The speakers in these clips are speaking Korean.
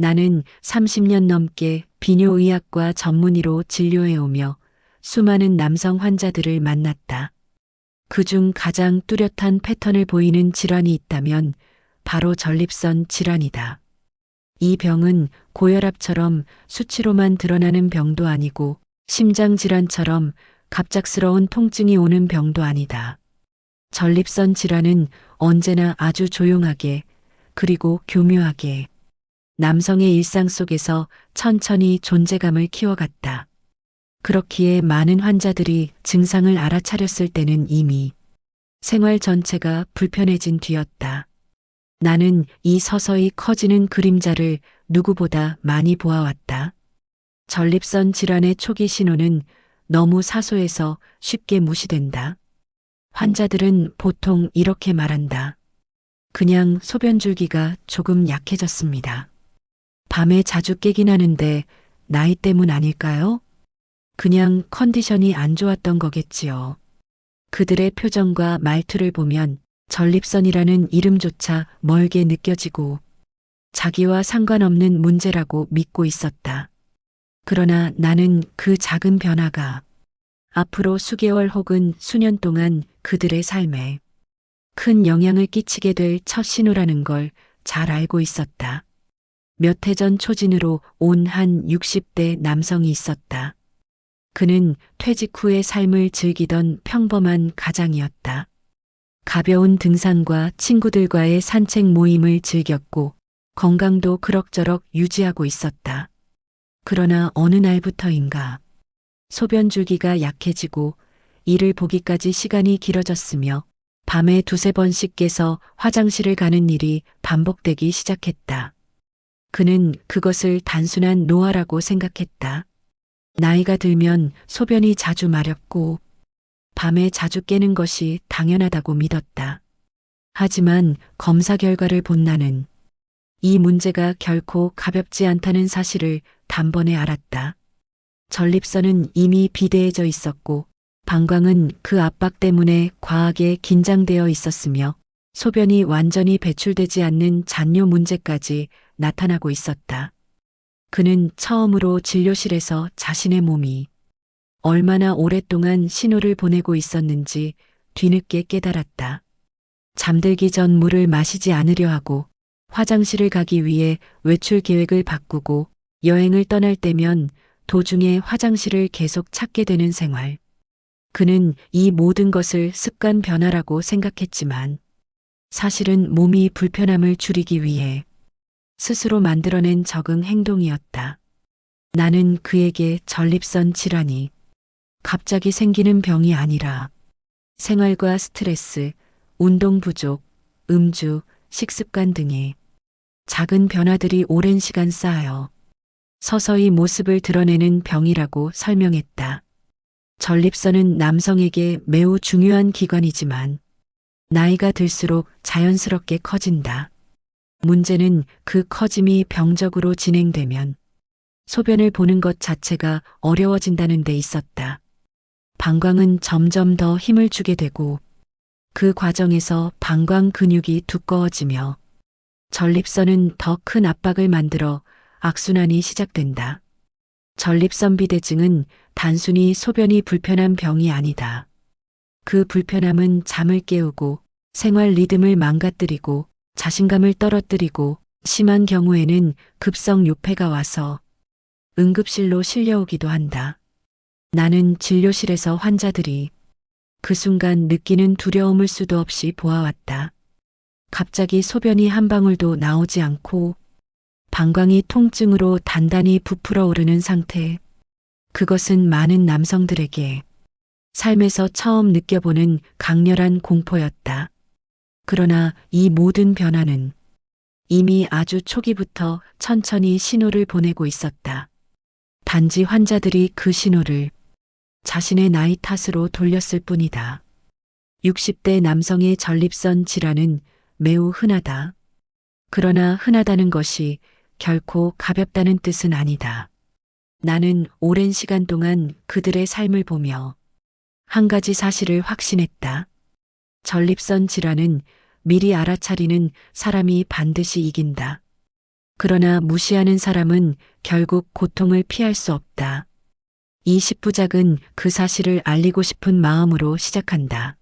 나는 30년 넘게 비뇨의학과 전문의로 진료해오며 수많은 남성 환자들을 만났다. 그중 가장 뚜렷한 패턴을 보이는 질환이 있다면 바로 전립선 질환이다. 이 병은 고혈압처럼 수치로만 드러나는 병도 아니고 심장질환처럼 갑작스러운 통증이 오는 병도 아니다. 전립선 질환은 언제나 아주 조용하게 그리고 교묘하게 남성의 일상 속에서 천천히 존재감을 키워갔다. 그렇기에 많은 환자들이 증상을 알아차렸을 때는 이미 생활 전체가 불편해진 뒤였다. 나는 이 서서히 커지는 그림자를 누구보다 많이 보아왔다. 전립선 질환의 초기 신호는 너무 사소해서 쉽게 무시된다. 환자들은 보통 이렇게 말한다. 그냥 소변 줄기가 조금 약해졌습니다. 밤에 자주 깨긴 하는데 나이 때문 아닐까요? 그냥 컨디션이 안 좋았던 거겠지요. 그들의 표정과 말투를 보면 전립선이라는 이름조차 멀게 느껴지고 자기와 상관없는 문제라고 믿고 있었다. 그러나 나는 그 작은 변화가 앞으로 수개월 혹은 수년 동안 그들의 삶에 큰 영향을 끼치게 될 첫 신호라는 걸 잘 알고 있었다. 몇 해 전 초진으로 온 한 60대 남성이 있었다. 그는 퇴직 후의 삶을 즐기던 평범한 가장이었다. 가벼운 등산과 친구들과의 산책 모임을 즐겼고 건강도 그럭저럭 유지하고 있었다. 그러나 어느 날부터인가 소변 줄기가 약해지고 이를 보기까지 시간이 길어졌으며 밤에 두세 번씩 깨서 화장실을 가는 일이 반복되기 시작했다. 그는 그것을 단순한 노화라고 생각했다. 나이가 들면 소변이 자주 마렵고 밤에 자주 깨는 것이 당연하다고 믿었다. 하지만 검사 결과를 본 나는 이 문제가 결코 가볍지 않다는 사실을 단번에 알았다. 전립선은 이미 비대해져 있었고 방광은 그 압박 때문에 과하게 긴장되어 있었으며 소변이 완전히 배출되지 않는 잔뇨 문제까지 나타나고 있었다. 그는 처음으로 진료실에서 자신의 몸이 얼마나 오랫동안 신호를 보내고 있었는지 뒤늦게 깨달았다. 잠들기 전 물을 마시지 않으려 하고 화장실을 가기 위해 외출 계획을 바꾸고 여행을 떠날 때면 도중에 화장실을 계속 찾게 되는 생활. 그는 이 모든 것을 습관 변화라고 생각했지만 사실은 몸이 불편함을 줄이기 위해 스스로 만들어낸 적응 행동이었다. 나는 그에게 전립선 질환이 갑자기 생기는 병이 아니라 생활과 스트레스, 운동 부족, 음주, 식습관 등의 작은 변화들이 오랜 시간 쌓여 서서히 모습을 드러내는 병이라고 설명했다. 전립선은 남성에게 매우 중요한 기관이지만 나이가 들수록 자연스럽게 커진다. 문제는 그 커짐이 병적으로 진행되면 소변을 보는 것 자체가 어려워진다는 데 있었다. 방광은 점점 더 힘을 주게 되고 그 과정에서 방광 근육이 두꺼워지며 전립선은 더 큰 압박을 만들어 악순환이 시작된다. 전립선 비대증은 단순히 소변이 불편한 병이 아니다. 그 불편함은 잠을 깨우고 생활 리듬을 망가뜨리고 자신감을 떨어뜨리고 심한 경우에는 급성 요폐가 와서 응급실로 실려오기도 한다. 나는 진료실에서 환자들이 그 순간 느끼는 두려움을 수도 없이 보아왔다. 갑자기 소변이 한 방울도 나오지 않고 방광이 통증으로 단단히 부풀어 오르는 상태. 그것은 많은 남성들에게 삶에서 처음 느껴보는 강렬한 공포였다. 그러나 이 모든 변화는 이미 아주 초기부터 천천히 신호를 보내고 있었다. 단지 환자들이 그 신호를 자신의 나이 탓으로 돌렸을 뿐이다. 60대 남성의 전립선 질환은 매우 흔하다. 그러나 흔하다는 것이 결코 가볍다는 뜻은 아니다. 나는 오랜 시간 동안 그들의 삶을 보며 한 가지 사실을 확신했다. 전립선 질환은 미리 알아차리는 사람이 반드시 이긴다. 그러나 무시하는 사람은 결국 고통을 피할 수 없다. 이 10부작은 그 사실을 알리고 싶은 마음으로 시작한다.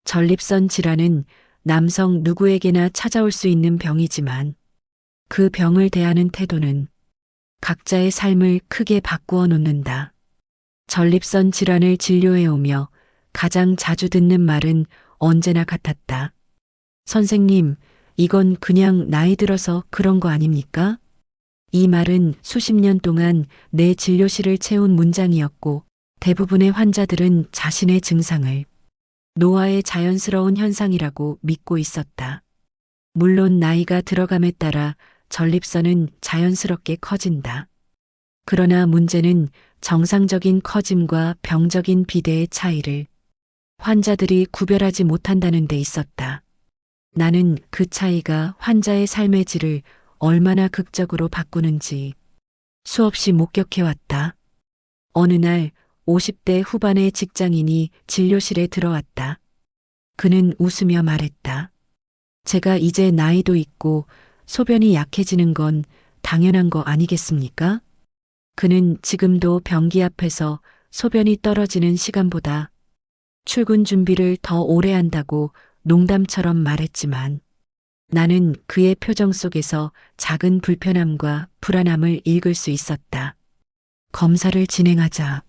전립선 질환은 남성 누구에게나 찾아올 수 있는 병이지만 그 병을 대하는 태도는 각자의 삶을 크게 바꾸어 놓는다. 전립선 질환을 진료해오며 가장 자주 듣는 말은 언제나 같았다. 선생님, 이건 그냥 나이 들어서 그런 거 아닙니까? 이 말은 수십 년 동안 내 진료실을 채운 문장이었고 대부분의 환자들은 자신의 증상을 노화의 자연스러운 현상이라고 믿고 있었다. 물론 나이가 들어감에 따라 전립선은 자연스럽게 커진다. 그러나 문제는 정상적인 커짐과 병적인 비대의 차이를 환자들이 구별하지 못한다는 데 있었다. 나는 그 차이가 환자의 삶의 질을 얼마나 극적으로 바꾸는지 수없이 목격해왔다. 어느 날 50대 후반의 직장인이 진료실에 들어왔다. 그는 웃으며 말했다. 제가 이제 나이도 있고 소변이 약해지는 건 당연한 거 아니겠습니까? 그는 지금도 변기 앞에서 소변이 떨어지는 시간보다 출근 준비를 더 오래 한다고 농담처럼 말했지만 나는 그의 표정 속에서 작은 불편함과 불안함을 읽을 수 있었다. 검사를 진행하자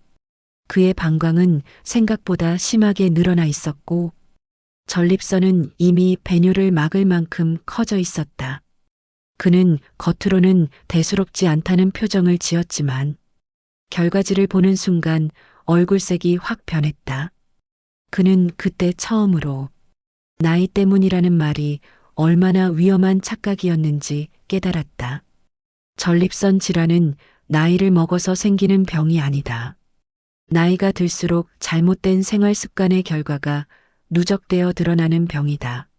그의 방광은 생각보다 심하게 늘어나 있었고 전립선은 이미 배뇨를 막을 만큼 커져 있었다. 그는 겉으로는 대수롭지 않다는 표정을 지었지만 결과지를 보는 순간 얼굴색이 확 변했다. 그는 그때 처음으로 나이 때문이라는 말이 얼마나 위험한 착각이었는지 깨달았다. 전립선 질환은 나이를 먹어서 생기는 병이 아니다. 나이가 들수록 잘못된 생활 습관의 결과가 누적되어 드러나는 병이다.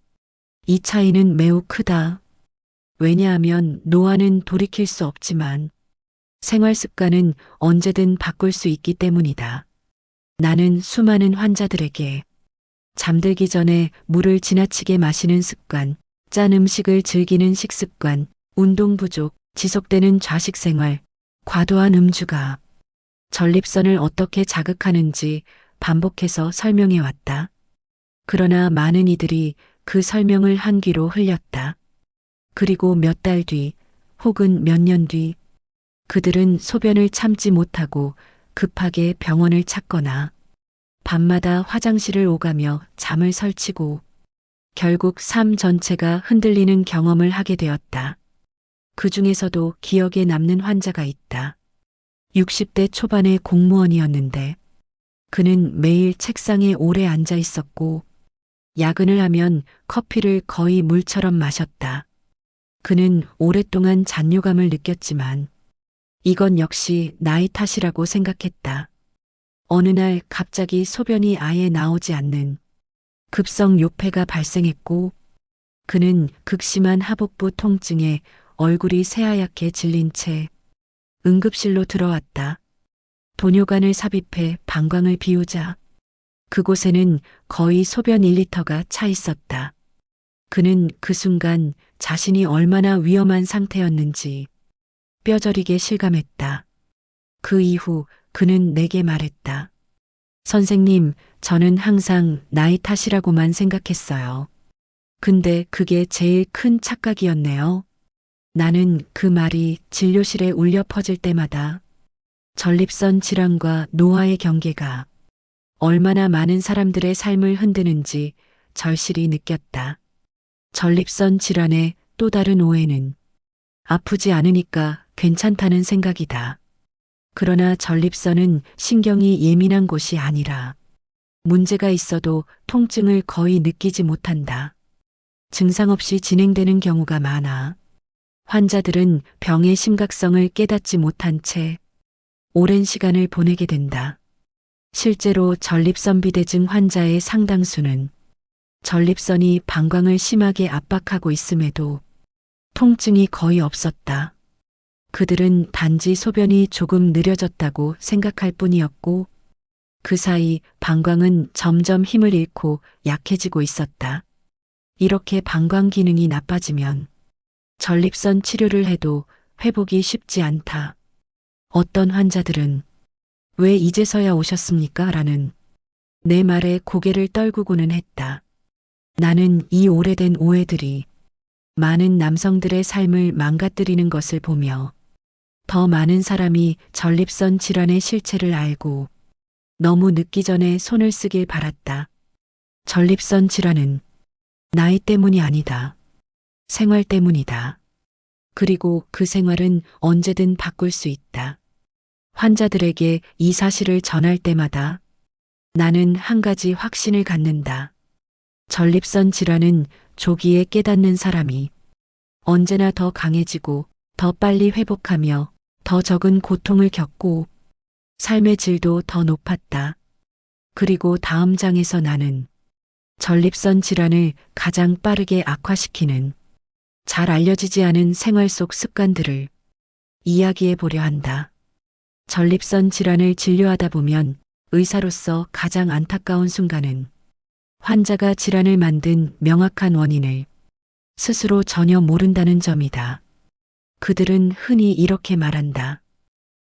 이 차이는 매우 크다. 왜냐하면 노화는 돌이킬 수 없지만 생활 습관은 언제든 바꿀 수 있기 때문이다. 나는 수많은 환자들에게 잠들기 전에 물을 지나치게 마시는 습관, 짠 음식을 즐기는 식습관, 운동 부족, 지속되는 좌식 생활, 과도한 음주가 전립선을 어떻게 자극하는지 반복해서 설명해 왔다. 그러나 많은 이들이 그 설명을 한 귀로 흘렸다. 그리고 몇 달 뒤, 혹은 몇 년 뒤, 그들은 소변을 참지 못하고 급하게 병원을 찾거나 밤마다 화장실을 오가며 잠을 설치고 결국 삶 전체가 흔들리는 경험을 하게 되었다. 그 중에서도 기억에 남는 환자가 있다. 60대 초반의 공무원이었는데 그는 매일 책상에 오래 앉아 있었고 야근을 하면 커피를 거의 물처럼 마셨다. 그는 오랫동안 잔뇨감을 느꼈지만 이건 역시 나이 탓이라고 생각했다. 어느 날 갑자기 소변이 아예 나오지 않는 급성 요폐가 발생했고 그는 극심한 하복부 통증에 얼굴이 새하얗게 질린 채 응급실로 들어왔다. 도뇨관을 삽입해 방광을 비우자 그곳에는 거의 소변 1리터가 차 있었다. 그는 그 순간 자신이 얼마나 위험한 상태였는지 뼈저리게 실감했다. 그 이후 그는 내게 말했다. 선생님, 저는 항상 나이 탓이라고만 생각했어요. 근데 그게 제일 큰 착각이었네요. 나는 그 말이 진료실에 울려 퍼질 때마다 전립선 질환과 노화의 경계가 얼마나 많은 사람들의 삶을 흔드는지 절실히 느꼈다. 전립선 질환의 또 다른 오해는 아프지 않으니까 괜찮다는 생각이다. 그러나 전립선은 신경이 예민한 곳이 아니라 문제가 있어도 통증을 거의 느끼지 못한다. 증상 없이 진행되는 경우가 많아 환자들은 병의 심각성을 깨닫지 못한 채 오랜 시간을 보내게 된다. 실제로 전립선 비대증 환자의 상당수는 전립선이 방광을 심하게 압박하고 있음에도 통증이 거의 없었다. 그들은 단지 소변이 조금 느려졌다고 생각할 뿐이었고 그 사이 방광은 점점 힘을 잃고 약해지고 있었다. 이렇게 방광 기능이 나빠지면 전립선 치료를 해도 회복이 쉽지 않다. 어떤 환자들은 왜 이제서야 오셨습니까? 라는 내 말에 고개를 떨구고는 했다. 나는 이 오래된 오해들이 많은 남성들의 삶을 망가뜨리는 것을 보며 더 많은 사람이 전립선 질환의 실체를 알고 너무 늦기 전에 손을 쓰길 바랐다. 전립선 질환은 나이 때문이 아니다. 생활 때문이다. 그리고 그 생활은 언제든 바꿀 수 있다. 환자들에게 이 사실을 전할 때마다 나는 한 가지 확신을 갖는다. 전립선 질환은 조기에 깨닫는 사람이 언제나 더 강해지고 더 빨리 회복하며 더 적은 고통을 겪고 삶의 질도 더 높았다. 그리고 다음 장에서 나는 전립선 질환을 가장 빠르게 악화시키는 잘 알려지지 않은 생활 속 습관들을 이야기해 보려 한다. 전립선 질환을 진료하다 보면 의사로서 가장 안타까운 순간은 환자가 질환을 만든 명확한 원인을 스스로 전혀 모른다는 점이다. 그들은 흔히 이렇게 말한다.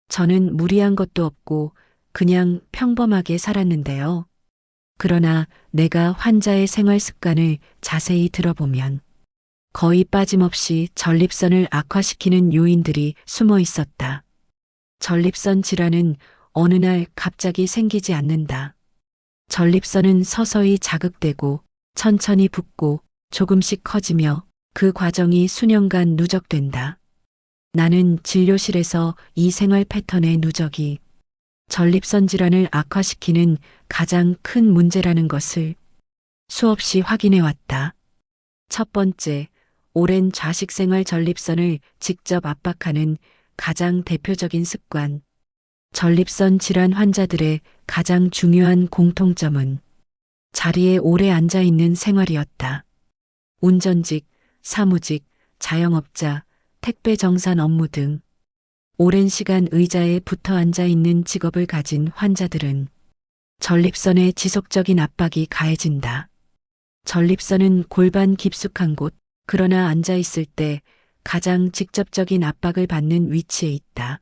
저는 무리한 것도 없고 그냥 평범하게 살았는데요. 그러나 내가 환자의 생활 습관을 자세히 들어보면 거의 빠짐없이 전립선을 악화시키는 요인들이 숨어 있었다. 전립선 질환은 어느 날 갑자기 생기지 않는다. 전립선은 서서히 자극되고 천천히 붓고 조금씩 커지며 그 과정이 수년간 누적된다. 나는 진료실에서 이 생활 패턴의 누적이 전립선 질환을 악화시키는 가장 큰 문제라는 것을 수없이 확인해 왔다. 첫 번째, 오랜 좌식 생활 전립선을 직접 압박하는 가장 대표적인 습관. 전립선 질환 환자들의 가장 중요한 공통점은 자리에 오래 앉아 있는 생활이었다. 운전직, 사무직, 자영업자, 택배 정산 업무 등 오랜 시간 의자에 붙어 앉아 있는 직업을 가진 환자들은 전립선의 지속적인 압박이 가해진다. 전립선은 골반 깊숙한 곳, 그러나 앉아 있을 때 가장 직접적인 압박을 받는 위치에 있다.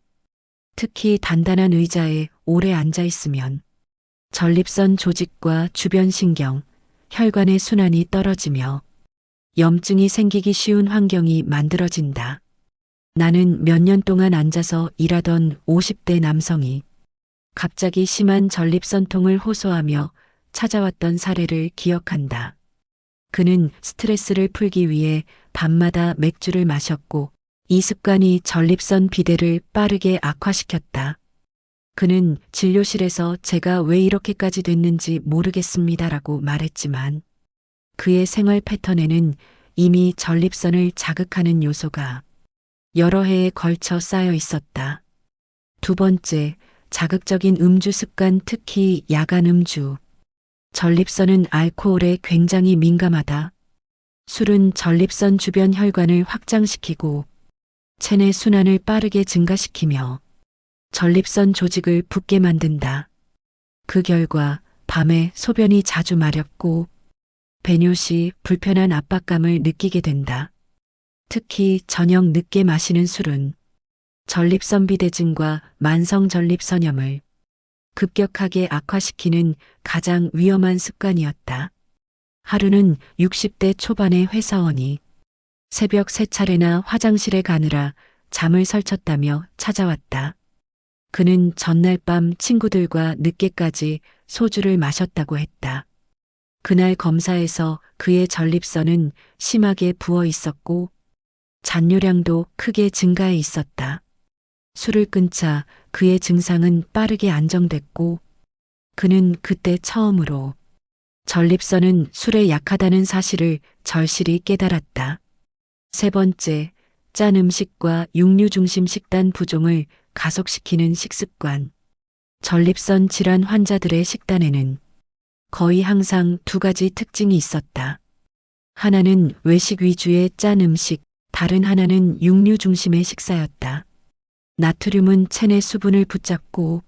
특히 단단한 의자에 오래 앉아 있으면 전립선 조직과 주변 신경, 혈관의 순환이 떨어지며 염증이 생기기 쉬운 환경이 만들어진다. 나는 몇 년 동안 앉아서 일하던 50대 남성이 갑자기 심한 전립선통을 호소하며 찾아왔던 사례를 기억한다. 그는 스트레스를 풀기 위해 밤마다 맥주를 마셨고 이 습관이 전립선 비대를 빠르게 악화시켰다. 그는 진료실에서 제가 왜 이렇게까지 됐는지 모르겠습니다라고 말했지만 그의 생활 패턴에는 이미 전립선을 자극하는 요소가 여러 해에 걸쳐 쌓여 있었다. 두 번째, 자극적인 음주 습관, 특히 야간 음주. 전립선은 알코올에 굉장히 민감하다. 술은 전립선 주변 혈관을 확장시키고 체내 순환을 빠르게 증가시키며 전립선 조직을 붓게 만든다. 그 결과 밤에 소변이 자주 마렵고 배뇨 시 불편한 압박감을 느끼게 된다. 특히 저녁 늦게 마시는 술은 전립선 비대증과 만성 전립선염을 급격하게 악화시키는 가장 위험한 습관이었다. 하루는 60대 초반의 회사원이 새벽 3차례나 화장실에 가느라 잠을 설쳤다며 찾아왔다. 그는 전날 밤 친구들과 늦게까지 소주를 마셨다고 했다. 그날 검사에서 그의 전립선은 심하게 부어 있었고 잔뇨량도 크게 증가해 있었다. 술을 끊자 그의 증상은 빠르게 안정됐고 그는 그때 처음으로 전립선은 술에 약하다는 사실을 절실히 깨달았다. 세 번째, 짠 음식과 육류 중심 식단 부종을 가속시키는 식습관. 전립선 질환 환자들의 식단에는 거의 항상 두 가지 특징이 있었다. 하나는 외식 위주의 짠 음식, 다른 하나는 육류 중심의 식사였다. 나트륨은 체내 수분을 붙잡고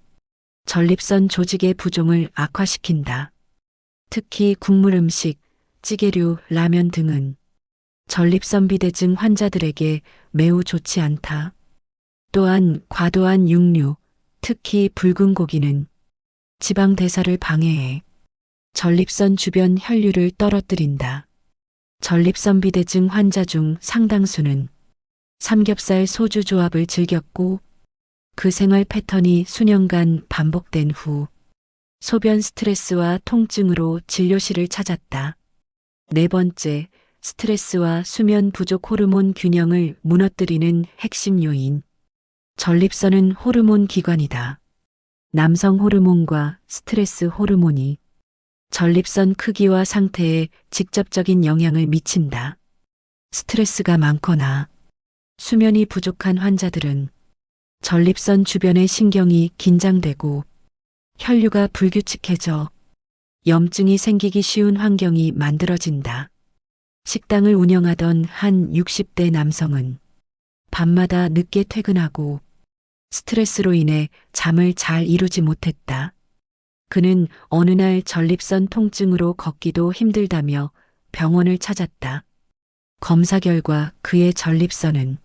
전립선 조직의 부종을 악화시킨다. 특히 국물 음식, 찌개류, 라면 등은 전립선 비대증 환자들에게 매우 좋지 않다. 또한 과도한 육류, 특히 붉은 고기는 지방 대사를 방해해 전립선 주변 혈류를 떨어뜨린다. 전립선 비대증 환자 중 상당수는 삼겹살 소주 조합을 즐겼고 그 생활 패턴이 수년간 반복된 후 소변 스트레스와 통증으로 진료실을 찾았다. 네 번째, 스트레스와 수면 부족 호르몬 균형을 무너뜨리는 핵심 요인. 전립선은 호르몬 기관이다. 남성 호르몬과 스트레스 호르몬이 전립선 크기와 상태에 직접적인 영향을 미친다. 스트레스가 많거나 수면이 부족한 환자들은 전립선 주변의 신경이 긴장되고 혈류가 불규칙해져 염증이 생기기 쉬운 환경이 만들어진다. 식당을 운영하던 한 60대 남성은 밤마다 늦게 퇴근하고 스트레스로 인해 잠을 잘 이루지 못했다. 그는 어느 날 전립선 통증으로 걷기도 힘들다며 병원을 찾았다. 검사 결과 그의 전립선은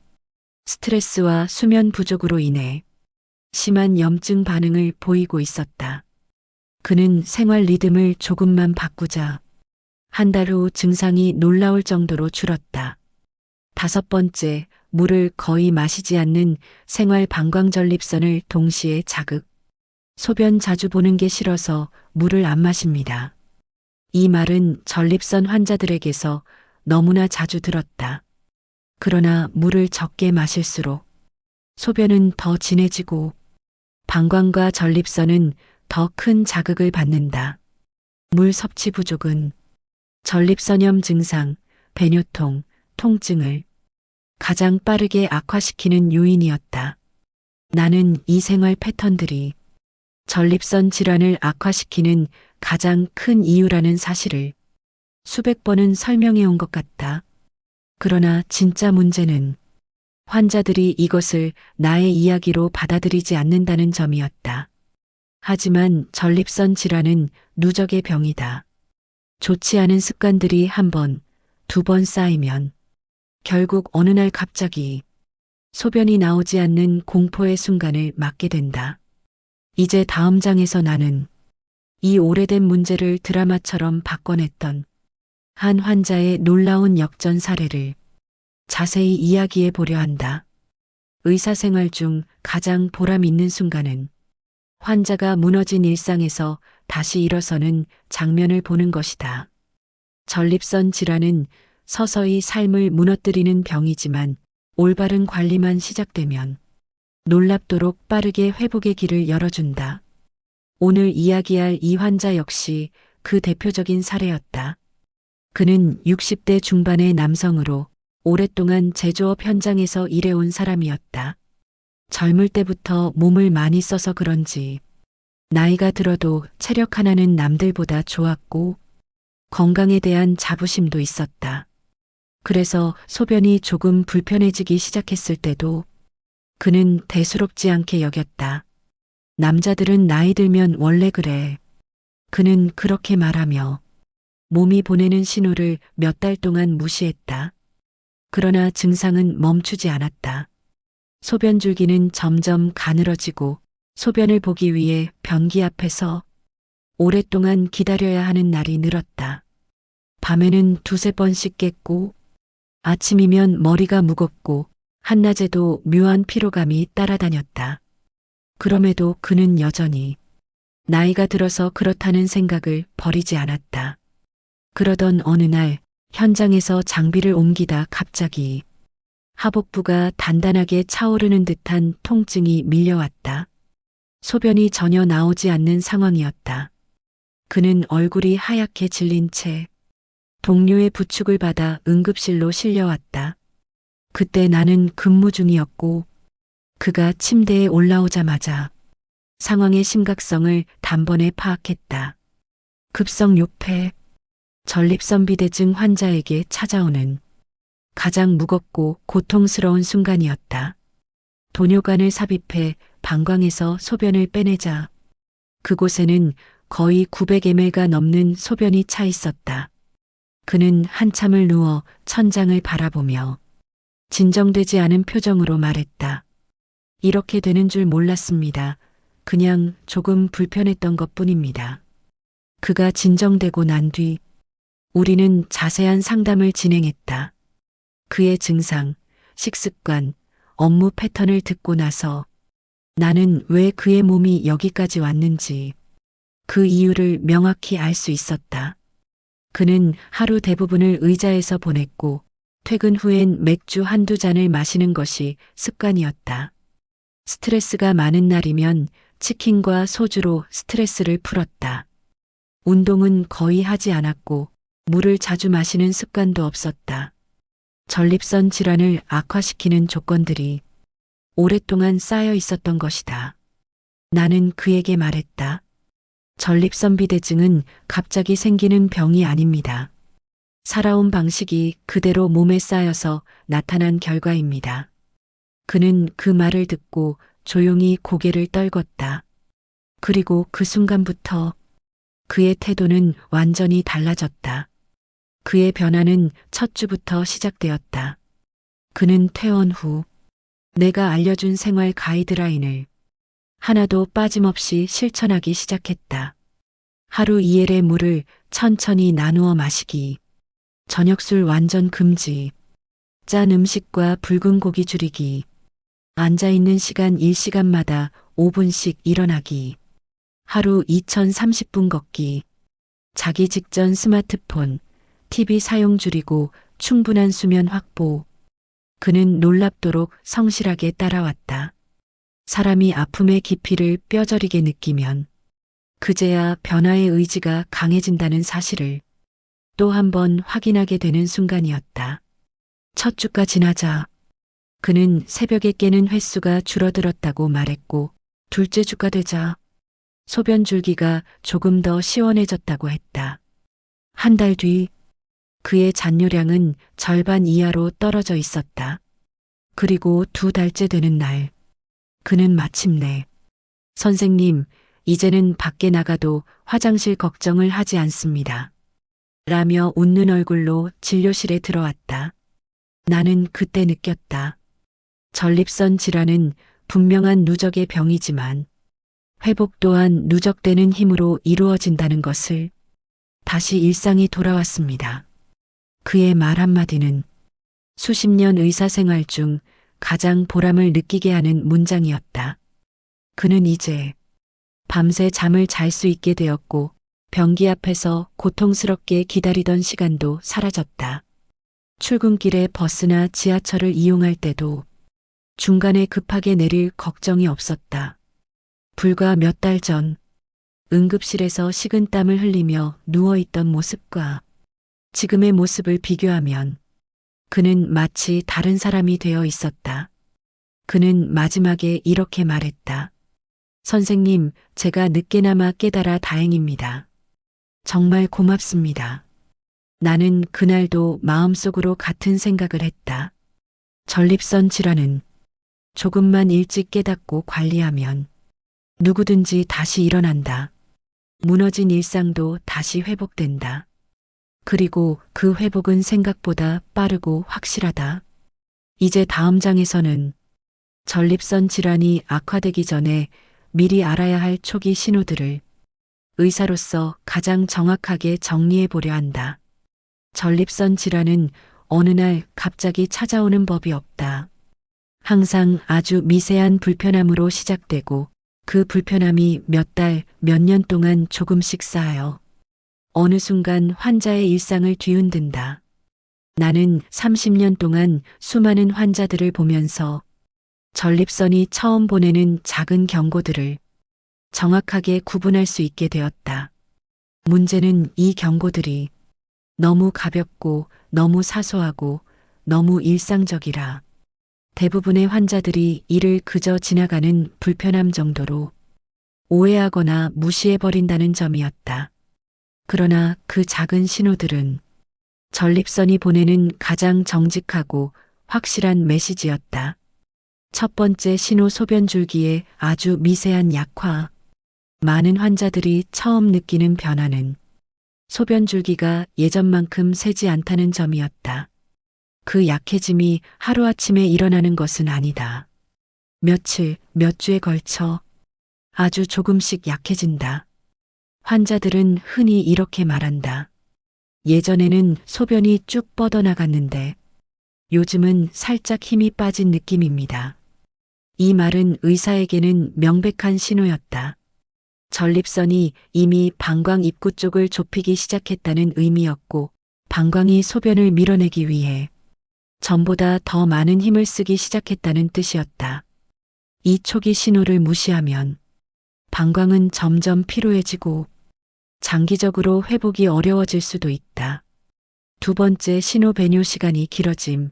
스트레스와 수면 부족으로 인해 심한 염증 반응을 보이고 있었다. 그는 생활 리듬을 조금만 바꾸자 한 달 후 증상이 놀라울 정도로 줄었다. 다섯 번째, 물을 거의 마시지 않는 생활 방광 전립선을 동시에 자극. 소변 자주 보는 게 싫어서 물을 안 마십니다. 이 말은 전립선 환자들에게서 너무나 자주 들었다. 그러나 물을 적게 마실수록 소변은 더 진해지고 방광과 전립선은 더 큰 자극을 받는다. 물 섭취 부족은 전립선염 증상, 배뇨통, 통증을 가장 빠르게 악화시키는 요인이었다. 나는 이 생활 패턴들이 전립선 질환을 악화시키는 가장 큰 이유라는 사실을 수백 번은 설명해 온 것 같다. 그러나 진짜 문제는 환자들이 이것을 나의 이야기로 받아들이지 않는다는 점이었다. 하지만 전립선 질환은 누적의 병이다. 좋지 않은 습관들이 한 번, 두 번 쌓이면 결국 어느 날 갑자기 소변이 나오지 않는 공포의 순간을 맞게 된다. 이제 다음 장에서 나는 이 오래된 문제를 드라마처럼 바꿔냈던 한 환자의 놀라운 역전 사례를 자세히 이야기해 보려 한다. 의사생활 중 가장 보람 있는 순간은 환자가 무너진 일상에서 다시 일어서는 장면을 보는 것이다. 전립선 질환은 서서히 삶을 무너뜨리는 병이지만 올바른 관리만 시작되면 놀랍도록 빠르게 회복의 길을 열어준다. 오늘 이야기할 이 환자 역시 그 대표적인 사례였다. 그는 60대 중반의 남성으로 오랫동안 제조업 현장에서 일해온 사람이었다. 젊을 때부터 몸을 많이 써서 그런지 나이가 들어도 체력 하나는 남들보다 좋았고 건강에 대한 자부심도 있었다. 그래서 소변이 조금 불편해지기 시작했을 때도 그는 대수롭지 않게 여겼다. 남자들은 나이 들면 원래 그래. 그는 그렇게 말하며 몸이 보내는 신호를 몇 달 동안 무시했다. 그러나 증상은 멈추지 않았다. 소변 줄기는 점점 가늘어지고 소변을 보기 위해 변기 앞에서 오랫동안 기다려야 하는 날이 늘었다. 밤에는 두세 번씩 깼고 아침이면 머리가 무겁고 한낮에도 묘한 피로감이 따라다녔다. 그럼에도 그는 여전히 나이가 들어서 그렇다는 생각을 버리지 않았다. 그러던 어느 날 현장에서 장비를 옮기다 갑자기 하복부가 단단하게 차오르는 듯한 통증이 밀려왔다. 소변이 전혀 나오지 않는 상황이었다. 그는 얼굴이 하얗게 질린 채 동료의 부축을 받아 응급실로 실려왔다. 그때 나는 근무 중이었고 그가 침대에 올라오자마자 상황의 심각성을 단번에 파악했다. 급성 요폐, 전립선 비대증 환자에게 찾아오는 가장 무겁고 고통스러운 순간이었다. 도뇨관을 삽입해 방광에서 소변을 빼내자 그곳에는 거의 900ml가 넘는 소변이 차 있었다. 그는 한참을 누워 천장을 바라보며 진정되지 않은 표정으로 말했다. 이렇게 되는 줄 몰랐습니다. 그냥 조금 불편했던 것뿐입니다. 그가 진정되고 난 뒤 우리는 자세한 상담을 진행했다. 그의 증상, 식습관, 업무 패턴을 듣고 나서 나는 왜 그의 몸이 여기까지 왔는지 그 이유를 명확히 알 수 있었다. 그는 하루 대부분을 의자에서 보냈고 퇴근 후엔 맥주 한두 잔을 마시는 것이 습관이었다. 스트레스가 많은 날이면 치킨과 소주로 스트레스를 풀었다. 운동은 거의 하지 않았고 물을 자주 마시는 습관도 없었다. 전립선 질환을 악화시키는 조건들이 오랫동안 쌓여 있었던 것이다. 나는 그에게 말했다. 전립선 비대증은 갑자기 생기는 병이 아닙니다. 살아온 방식이 그대로 몸에 쌓여서 나타난 결과입니다. 그는 그 말을 듣고 조용히 고개를 떨궜다. 그리고 그 순간부터 그의 태도는 완전히 달라졌다. 그의 변화는 첫 주부터 시작되었다. 그는 퇴원 후 내가 알려준 생활 가이드라인을 하나도 빠짐없이 실천하기 시작했다. 하루 2일의 물을 천천히 나누어 마시기, 저녁술 완전 금지, 짠 음식과 붉은 고기 줄이기, 앉아있는 시간 1시간마다 5분씩 일어나기, 하루 2030분 걷기, 자기 직전 스마트폰, TV 사용 줄이고 충분한 수면 확보. 그는 놀랍도록 성실하게 따라왔다. 사람이 아픔의 깊이를 뼈저리게 느끼면 그제야 변화의 의지가 강해진다는 사실을 또 한 번 확인하게 되는 순간이었다. 첫 주가 지나자 그는 새벽에 깨는 횟수가 줄어들었다고 말했고 둘째 주가 되자 소변 줄기가 조금 더 시원해졌다고 했다. 한 달 뒤 그의 잔뇨량은 절반 이하로 떨어져 있었다. 그리고 2달째 되는 날 그는 마침내 선생님, 이제는 밖에 나가도 화장실 걱정을 하지 않습니다. 라며 웃는 얼굴로 진료실에 들어왔다. 나는 그때 느꼈다. 전립선 질환은 분명한 누적의 병이지만 회복 또한 누적되는 힘으로 이루어진다는 것을 다시 일상이 돌아왔습니다. 그의 말 한마디는 수십 년 의사 생활 중 가장 보람을 느끼게 하는 문장이었다. 그는 이제 밤새 잠을 잘 수 있게 되었고 변기 앞에서 고통스럽게 기다리던 시간도 사라졌다. 출근길에 버스나 지하철을 이용할 때도 중간에 급하게 내릴 걱정이 없었다. 불과 몇 달 전 응급실에서 식은땀을 흘리며 누워있던 모습과 지금의 모습을 비교하면 그는 마치 다른 사람이 되어 있었다. 그는 마지막에 이렇게 말했다. 선생님, 제가 늦게나마 깨달아 다행입니다. 정말 고맙습니다. 나는 그날도 마음속으로 같은 생각을 했다. 전립선 질환은 조금만 일찍 깨닫고 관리하면 누구든지 다시 일어난다. 무너진 일상도 다시 회복된다. 그리고 그 회복은 생각보다 빠르고 확실하다. 이제 다음 장에서는 전립선 질환이 악화되기 전에 미리 알아야 할 초기 신호들을 의사로서 가장 정확하게 정리해 보려 한다. 전립선 질환은 어느 날 갑자기 찾아오는 법이 없다. 항상 아주 미세한 불편함으로 시작되고 그 불편함이 몇 달, 몇 년 동안 조금씩 쌓여 어느 순간 환자의 일상을 뒤흔든다. 나는 30년 동안 수많은 환자들을 보면서 전립선이 처음 보내는 작은 경고들을 정확하게 구분할 수 있게 되었다. 문제는 이 경고들이 너무 가볍고 너무 사소하고 너무 일상적이라 대부분의 환자들이 이를 그저 지나가는 불편함 정도로 오해하거나 무시해버린다는 점이었다. 그러나 그 작은 신호들은 전립선이 보내는 가장 정직하고 확실한 메시지였다. 첫 번째 신호 소변 줄기의 아주 미세한 약화. 많은 환자들이 처음 느끼는 변화는 소변 줄기가 예전만큼 새지 않다는 점이었다. 그 약해짐이 하루아침에 일어나는 것은 아니다. 며칠, 몇 주에 걸쳐 아주 조금씩 약해진다. 환자들은 흔히 이렇게 말한다. 예전에는 소변이 쭉 뻗어나갔는데 요즘은 살짝 힘이 빠진 느낌입니다. 이 말은 의사에게는 명백한 신호였다. 전립선이 이미 방광 입구 쪽을 좁히기 시작했다는 의미였고, 방광이 소변을 밀어내기 위해 전보다 더 많은 힘을 쓰기 시작했다는 뜻이었다. 이 초기 신호를 무시하면 방광은 점점 피로해지고 장기적으로 회복이 어려워질 수도 있다. 두 번째 신호 배뇨 시간이 길어짐.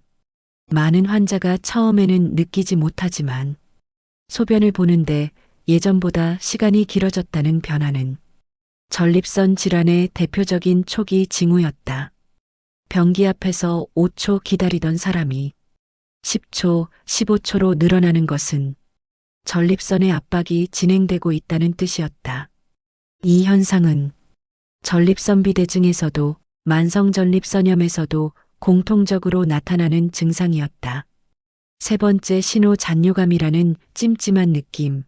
많은 환자가 처음에는 느끼지 못하지만 소변을 보는데 예전보다 시간이 길어졌다는 변화는 전립선 질환의 대표적인 초기 징후였다. 변기 앞에서 5초 기다리던 사람이 10초, 15초로 늘어나는 것은 전립선의 압박이 진행되고 있다는 뜻이었다. 이 현상은 전립선 비대증에서도 만성전립선염에서도 공통적으로 나타나는 증상이었다. 세 번째 신호 잔뇨감이라는 찜찜한 느낌.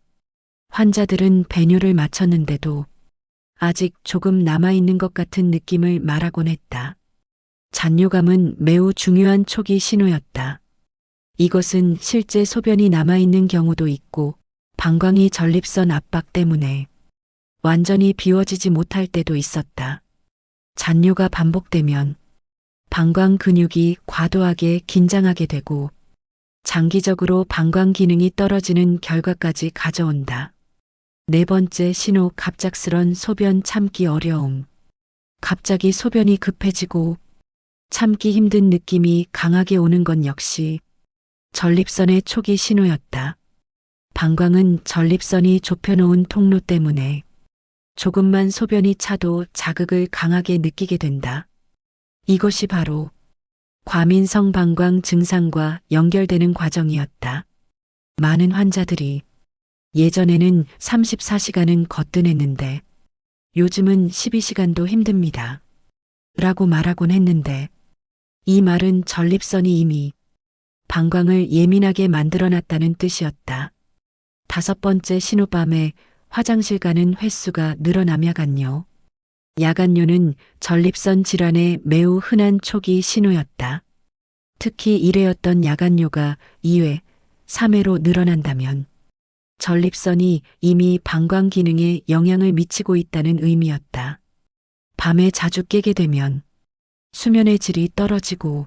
환자들은 배뇨를 마쳤는데도 아직 조금 남아있는 것 같은 느낌을 말하곤 했다. 잔뇨감은 매우 중요한 초기 신호였다. 이것은 실제 소변이 남아있는 경우도 있고 방광이 전립선 압박 때문에 완전히 비워지지 못할 때도 있었다. 잔뇨가 반복되면 방광 근육이 과도하게 긴장하게 되고 장기적으로 방광 기능이 떨어지는 결과까지 가져온다. 네 번째 신호 갑작스런 소변 참기 어려움. 갑자기 소변이 급해지고 참기 힘든 느낌이 강하게 오는 건 역시 전립선의 초기 신호였다. 방광은 전립선이 좁혀놓은 통로 때문에 조금만 소변이 차도 자극을 강하게 느끼게 된다. 이것이 바로 과민성 방광 증상과 연결되는 과정이었다. 많은 환자들이 예전에는 34시간은 거뜬했는데 요즘은 12시간도 힘듭니다. 라고 말하곤 했는데 이 말은 전립선이 이미 방광을 예민하게 만들어놨다는 뜻이었다. 다섯 번째 신호밤에 화장실 가는 횟수가 늘어나며간요. 야간뇨는 전립선 질환의 매우 흔한 초기 신호였다. 특히 1회였던 야간뇨가 2회, 3회로 늘어난다면 전립선이 이미 방광 기능에 영향을 미치고 있다는 의미였다. 밤에 자주 깨게 되면 수면의 질이 떨어지고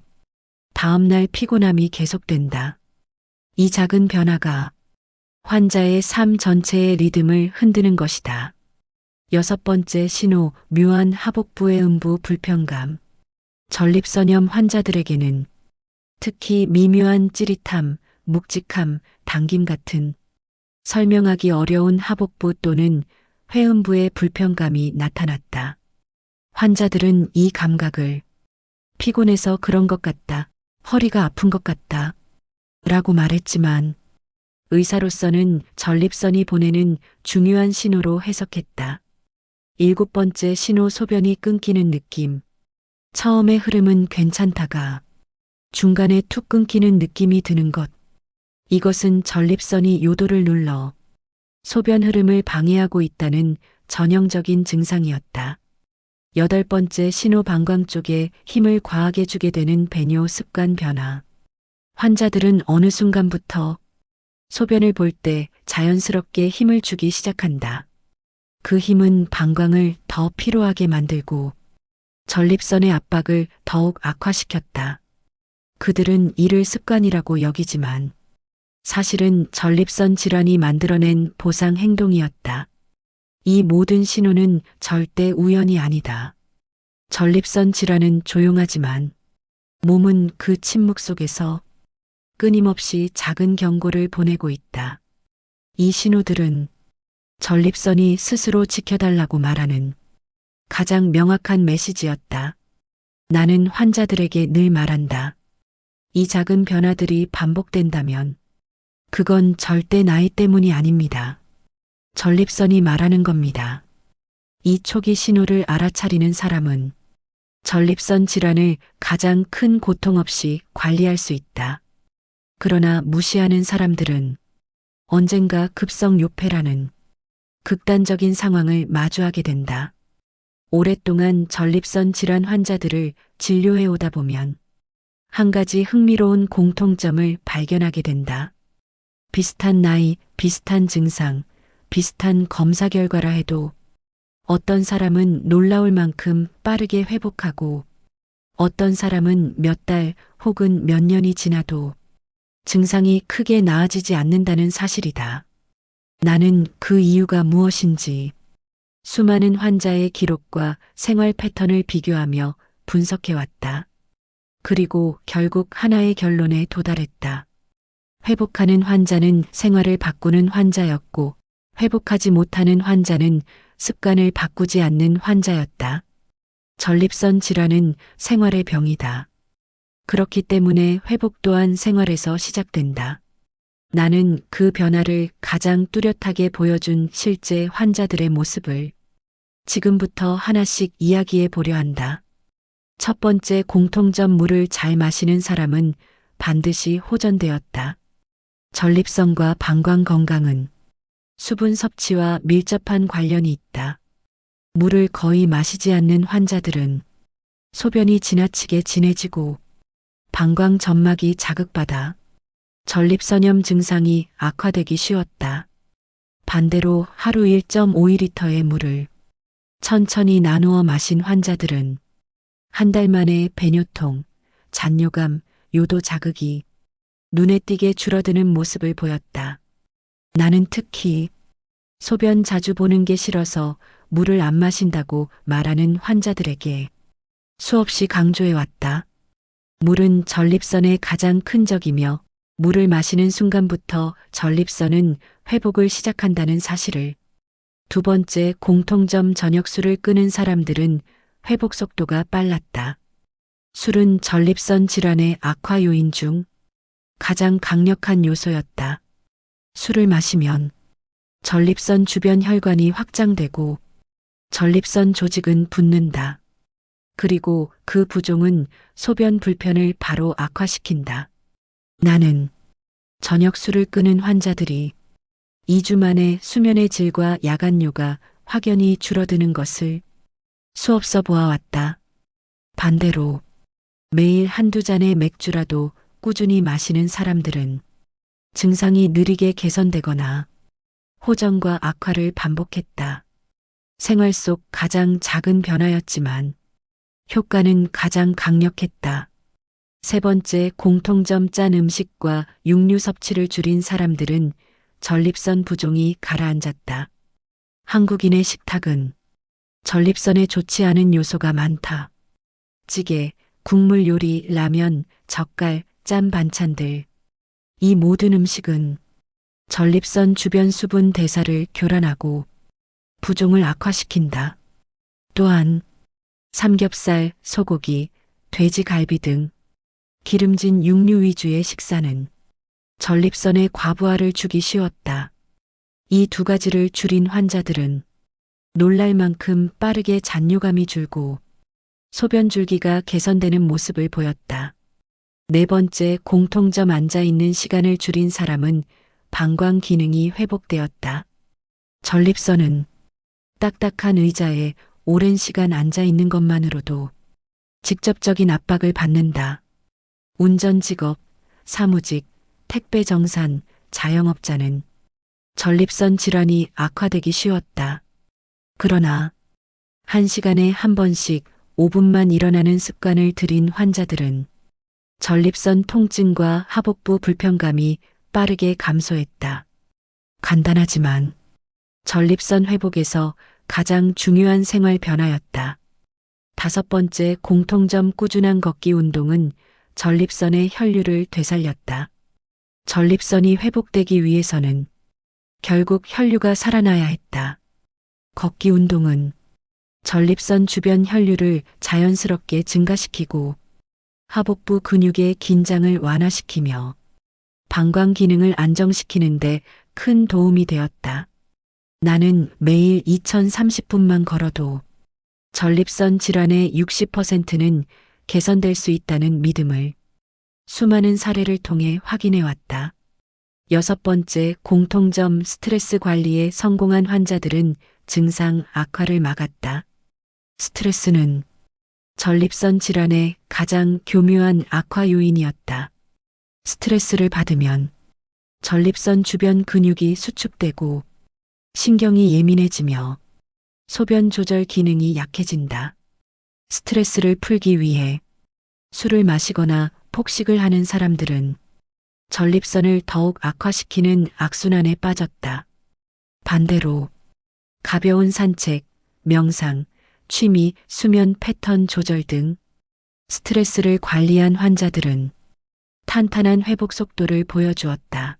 다음날 피곤함이 계속된다. 이 작은 변화가 환자의 삶 전체의 리듬을 흔드는 것이다. 여섯 번째 신호, 묘한 하복부의 음부 불편감. 전립선염 환자들에게는 특히 미묘한 찌릿함, 묵직함, 당김 같은 설명하기 어려운 하복부 또는 회음부의 불편감이 나타났다. 환자들은 이 감각을 피곤해서 그런 것 같다, 허리가 아픈 것 같다 라고 말했지만 의사로서는 전립선이 보내는 중요한 신호로 해석했다. 일곱 번째 신호, 소변이 끊기는 느낌. 처음의 흐름은 괜찮다가 중간에 툭 끊기는 느낌이 드는 것. 이것은 전립선이 요도를 눌러 소변 흐름을 방해하고 있다는 전형적인 증상이었다. 여덟 번째 신호, 방광 쪽에 힘을 과하게 주게 되는 배뇨 습관 변화. 환자들은 어느 순간부터 소변을 볼 때 자연스럽게 힘을 주기 시작한다. 그 힘은 방광을 더 피로하게 만들고 전립선의 압박을 더욱 악화시켰다. 그들은 이를 습관이라고 여기지만 사실은 전립선 질환이 만들어낸 보상 행동이었다. 이 모든 신호는 절대 우연이 아니다. 전립선 질환은 조용하지만 몸은 그 침묵 속에서 끊임없이 작은 경고를 보내고 있다. 이 신호들은 전립선이 스스로 지켜달라고 말하는 가장 명확한 메시지였다. 나는 환자들에게 늘 말한다. 이 작은 변화들이 반복된다면 그건 절대 나이 때문이 아닙니다. 전립선이 말하는 겁니다. 이 초기 신호를 알아차리는 사람은 전립선 질환을 가장 큰 고통 없이 관리할 수 있다. 그러나 무시하는 사람들은 언젠가 급성 요폐라는 극단적인 상황을 마주하게 된다. 오랫동안 전립선 질환 환자들을 진료해 오다 보면 한 가지 흥미로운 공통점을 발견하게 된다. 비슷한 나이, 비슷한 증상, 비슷한 검사 결과라 해도 어떤 사람은 놀라울 만큼 빠르게 회복하고 어떤 사람은 몇 달 혹은 몇 년이 지나도 증상이 크게 나아지지 않는다는 사실이다. 나는 그 이유가 무엇인지 수많은 환자의 기록과 생활 패턴을 비교하며 분석해왔다. 그리고 결국 하나의 결론에 도달했다. 회복하는 환자는 생활을 바꾸는 환자였고, 회복하지 못하는 환자는 습관을 바꾸지 않는 환자였다. 전립선 질환은 생활의 병이다. 그렇기 때문에 회복 또한 생활에서 시작된다. 나는 그 변화를 가장 뚜렷하게 보여준 실제 환자들의 모습을 지금부터 하나씩 이야기해 보려 한다. 첫 번째 공통점, 물을 잘 마시는 사람은 반드시 호전되었다. 전립선과 방광 건강은 수분 섭취와 밀접한 관련이 있다. 물을 거의 마시지 않는 환자들은 소변이 지나치게 진해지고 방광 점막이 자극받아 전립선염 증상이 악화되기 쉬웠다. 반대로 하루 1.5리터의 물을 천천히 나누어 마신 환자들은 한 달 만에 배뇨통, 잔뇨감, 요도 자극이 눈에 띄게 줄어드는 모습을 보였다. 나는 특히 소변 자주 보는 게 싫어서 물을 안 마신다고 말하는 환자들에게 수없이 강조해왔다. 물은 전립선의 가장 큰 적이며 물을 마시는 순간부터 전립선은 회복을 시작한다는 사실을. 두 번째 공통점, 저녁 술을 끊은 사람들은 회복 속도가 빨랐다. 술은 전립선 질환의 악화 요인 중 가장 강력한 요소였다. 술을 마시면 전립선 주변 혈관이 확장되고 전립선 조직은 붓는다. 그리고 그 부종은 소변 불편을 바로 악화시킨다. 나는 저녁 술을 끊은 환자들이 2주 만에 수면의 질과 야간뇨가 확연히 줄어드는 것을 수없어 보아왔다. 반대로 매일 한두 잔의 맥주라도 꾸준히 마시는 사람들은 증상이 느리게 개선되거나 호전과 악화를 반복했다. 생활 속 가장 작은 변화였지만 효과는 가장 강력했다. 세 번째 공통점, 짠 음식과 육류 섭취를 줄인 사람들은 전립선 부종이 가라앉았다. 한국인의 식탁은 전립선에 좋지 않은 요소가 많다. 찌개, 국물 요리, 라면, 젓갈, 짠 반찬들. 이 모든 음식은 전립선 주변 수분 대사를 교란하고 부종을 악화시킨다. 또한 삼겹살, 소고기, 돼지갈비 등 기름진 육류 위주의 식사는 전립선의 과부하를 주기 쉬웠다. 이 두 가지를 줄인 환자들은 놀랄 만큼 빠르게 잔뇨감이 줄고 소변 줄기가 개선되는 모습을 보였다. 네 번째 공통점, 앉아 있는 시간을 줄인 사람은 방광 기능이 회복되었다. 전립선은 딱딱한 의자에 오랜 시간 앉아 있는 것만으로도 직접적인 압박을 받는다. 운전 직업, 사무직, 택배 정산, 자영업자는 전립선 질환이 악화되기 쉬웠다. 그러나 1시간에 한 번씩 5분만 일어나는 습관을 들인 환자들은 전립선 통증과 하복부 불편감이 빠르게 감소했다. 간단하지만 전립선 회복에서 가장 중요한 생활 변화였다. 다섯 번째 공통점, 꾸준한 걷기 운동은 전립선의 혈류를 되살렸다. 전립선이 회복되기 위해서는 결국 혈류가 살아나야 했다. 걷기 운동은 전립선 주변 혈류를 자연스럽게 증가시키고 하복부 근육의 긴장을 완화시키며 방광 기능을 안정시키는 데 큰 도움이 되었다. 나는 매일 2030분만 걸어도 전립선 질환의 60%는 개선될 수 있다는 믿음을 수많은 사례를 통해 확인해 왔다. 여섯 번째, 공통점. 스트레스 관리에 성공한 환자들은 증상 악화를 막았다. 스트레스는 전립선 질환의 가장 교묘한 악화 요인이었다. 스트레스를 받으면 전립선 주변 근육이 수축되고 신경이 예민해지며 소변 조절 기능이 약해진다. 스트레스를 풀기 위해 술을 마시거나 폭식을 하는 사람들은 전립선을 더욱 악화시키는 악순환에 빠졌다. 반대로 가벼운 산책, 명상, 취미, 수면 패턴 조절 등 스트레스를 관리한 환자들은 탄탄한 회복 속도를 보여주었다.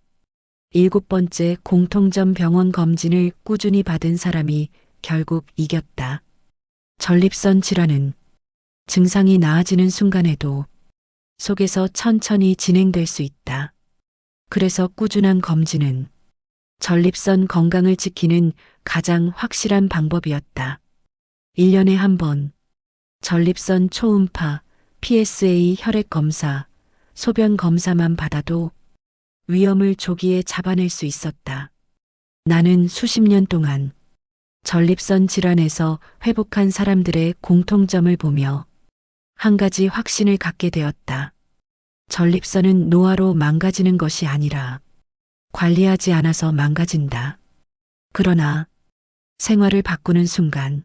일곱 번째, 공통점. 병원 검진을 꾸준히 받은 사람이 결국 이겼다. 전립선 질환은 증상이 나아지는 순간에도 속에서 천천히 진행될 수 있다. 그래서 꾸준한 검진은 전립선 건강을 지키는 가장 확실한 방법이었다. 1년에 한 번 전립선 초음파, PSA 혈액 검사, 소변 검사만 받아도 위험을 조기에 잡아낼 수 있었다. 나는 수십 년 동안 전립선 질환에서 회복한 사람들의 공통점을 보며 한 가지 확신을 갖게 되었다. 전립선은 노화로 망가지는 것이 아니라 관리하지 않아서 망가진다. 그러나 생활을 바꾸는 순간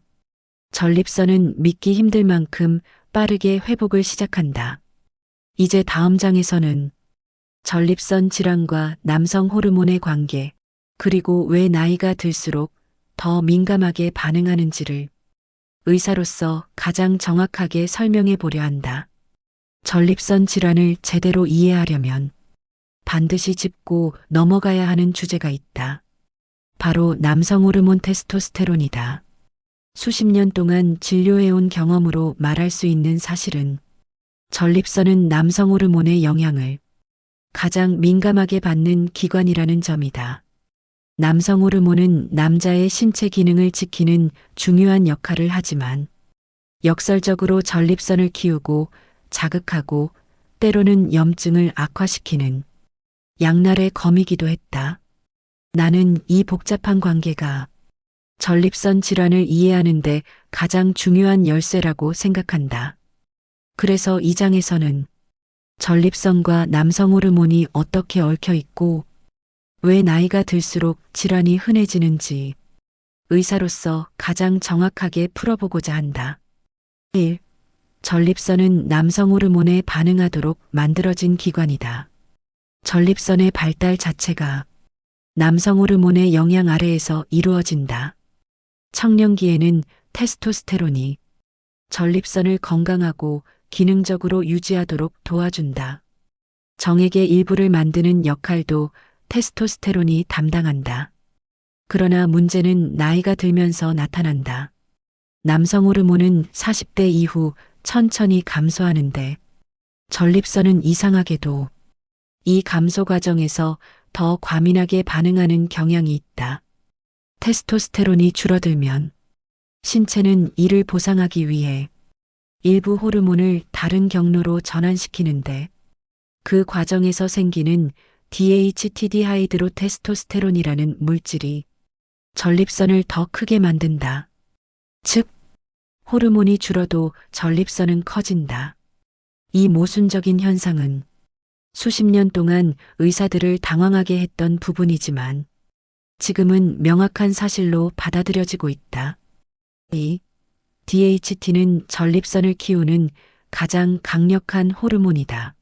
전립선은 믿기 힘들 만큼 빠르게 회복을 시작한다. 이제 다음 장에서는 전립선 질환과 남성 호르몬의 관계, 그리고 왜 나이가 들수록 더 민감하게 반응하는지를 의사로서 가장 정확하게 설명해 보려 한다. 전립선 질환을 제대로 이해하려면 반드시 짚고 넘어가야 하는 주제가 있다. 바로 남성 호르몬 테스토스테론이다. 수십 년 동안 진료해온 경험으로 말할 수 있는 사실은 전립선은 남성 호르몬의 영향을 가장 민감하게 받는 기관이라는 점이다. 남성 호르몬은 남자의 신체 기능을 지키는 중요한 역할을 하지만 역설적으로 전립선을 키우고 자극하고 때로는 염증을 악화시키는 양날의 검이기도 했다. 나는 이 복잡한 관계가 전립선 질환을 이해하는데 가장 중요한 열쇠라고 생각한다. 그래서 이 장에서는 전립선과 남성 호르몬이 어떻게 얽혀 있고 왜 나이가 들수록 질환이 흔해지는지 의사로서 가장 정확하게 풀어보고자 한다. 1. 전립선은 남성 호르몬에 반응하도록 만들어진 기관이다. 전립선의 발달 자체가 남성 호르몬의 영향 아래에서 이루어진다. 청년기에는 테스토스테론이 전립선을 건강하고 기능적으로 유지하도록 도와준다. 정액의 일부를 만드는 역할도 테스토스테론이 담당한다. 그러나 문제는 나이가 들면서 나타난다. 남성 호르몬은 40대 이후 천천히 감소하는데 전립선은 이상하게도 이 감소 과정에서 더 과민하게 반응하는 경향이 있다. 테스토스테론이 줄어들면 신체는 이를 보상하기 위해 일부 호르몬을 다른 경로로 전환시키는데 그 과정에서 생기는 DHT 디하이드로테스토스테론이라는 물질이 전립선을 더 크게 만든다. 즉, 호르몬이 줄어도 전립선은 커진다. 이 모순적인 현상은 수십 년 동안 의사들을 당황하게 했던 부분이지만 지금은 명확한 사실로 받아들여지고 있다. 이 DHT는 전립선을 키우는 가장 강력한 호르몬이다.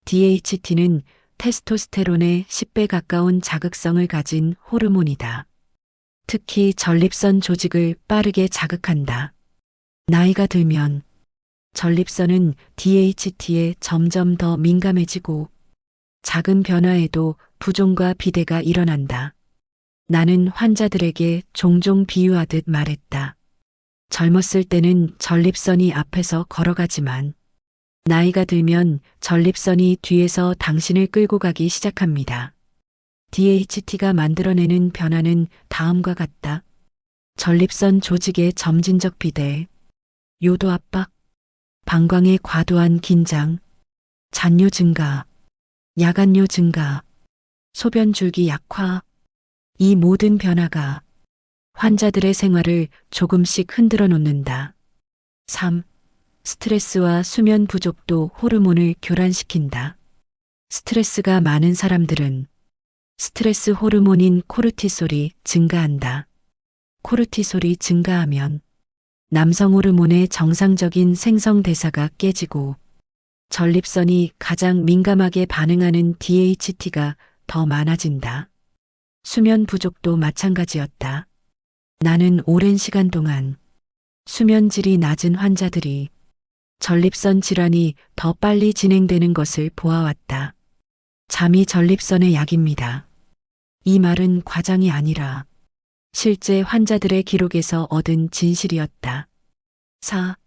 DHT는 테스토스테론의 10배 가까운 자극성을 가진 호르몬이다. 특히 전립선 조직을 빠르게 자극한다. 나이가 들면 전립선은 DHT에 점점 더 민감해지고 작은 변화에도 부종과 비대가 일어난다. 나는 환자들에게 종종 비유하듯 말했다. 젊었을 때는 전립선이 앞에서 걸어가지만 나이가 들면 전립선이 뒤에서 당신을 끌고 가기 시작합니다. DHT가 만들어내는 변화는 다음과 같다. 전립선 조직의 점진적 비대, 요도 압박, 방광의 과도한 긴장, 잔뇨 증가, 야간뇨 증가, 소변 줄기 약화. 이 모든 변화가 환자들의 생활을 조금씩 흔들어 놓는다. 3. 스트레스와 수면 부족도 호르몬을 교란시킨다. 스트레스가 많은 사람들은 스트레스 호르몬인 코르티솔이 증가한다. 코르티솔이 증가하면 남성 호르몬의 정상적인 생성 대사가 깨지고 전립선이 가장 민감하게 반응하는 DHT가 더 많아진다. 수면 부족도 마찬가지였다. 나는 오랜 시간 동안 수면 질이 낮은 환자들이 전립선 질환이 더 빨리 진행되는 것을 보아왔다. 잠이 전립선의 약입니다. 이 말은 과장이 아니라 실제 환자들의 기록에서 얻은 진실이었다. 4.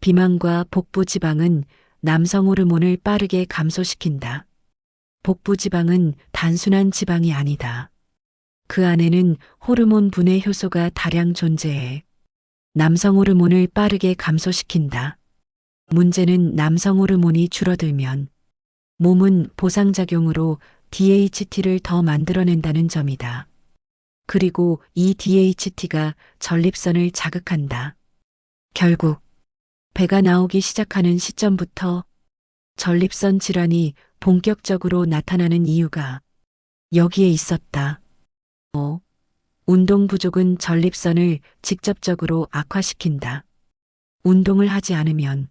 비만과 복부 지방은 남성 호르몬을 빠르게 감소시킨다. 복부 지방은 단순한 지방이 아니다. 그 안에는 호르몬 분해 효소가 다량 존재해 남성 호르몬을 빠르게 감소시킨다. 문제는 남성 호르몬이 줄어들면 몸은 보상작용으로 DHT를 더 만들어낸다는 점이다. 그리고 이 DHT가 전립선을 자극한다. 결국 배가 나오기 시작하는 시점부터 전립선 질환이 본격적으로 나타나는 이유가 여기에 있었다. 5. 운동 부족은 전립선을 직접적으로 악화시킨다. 운동을 하지 않으면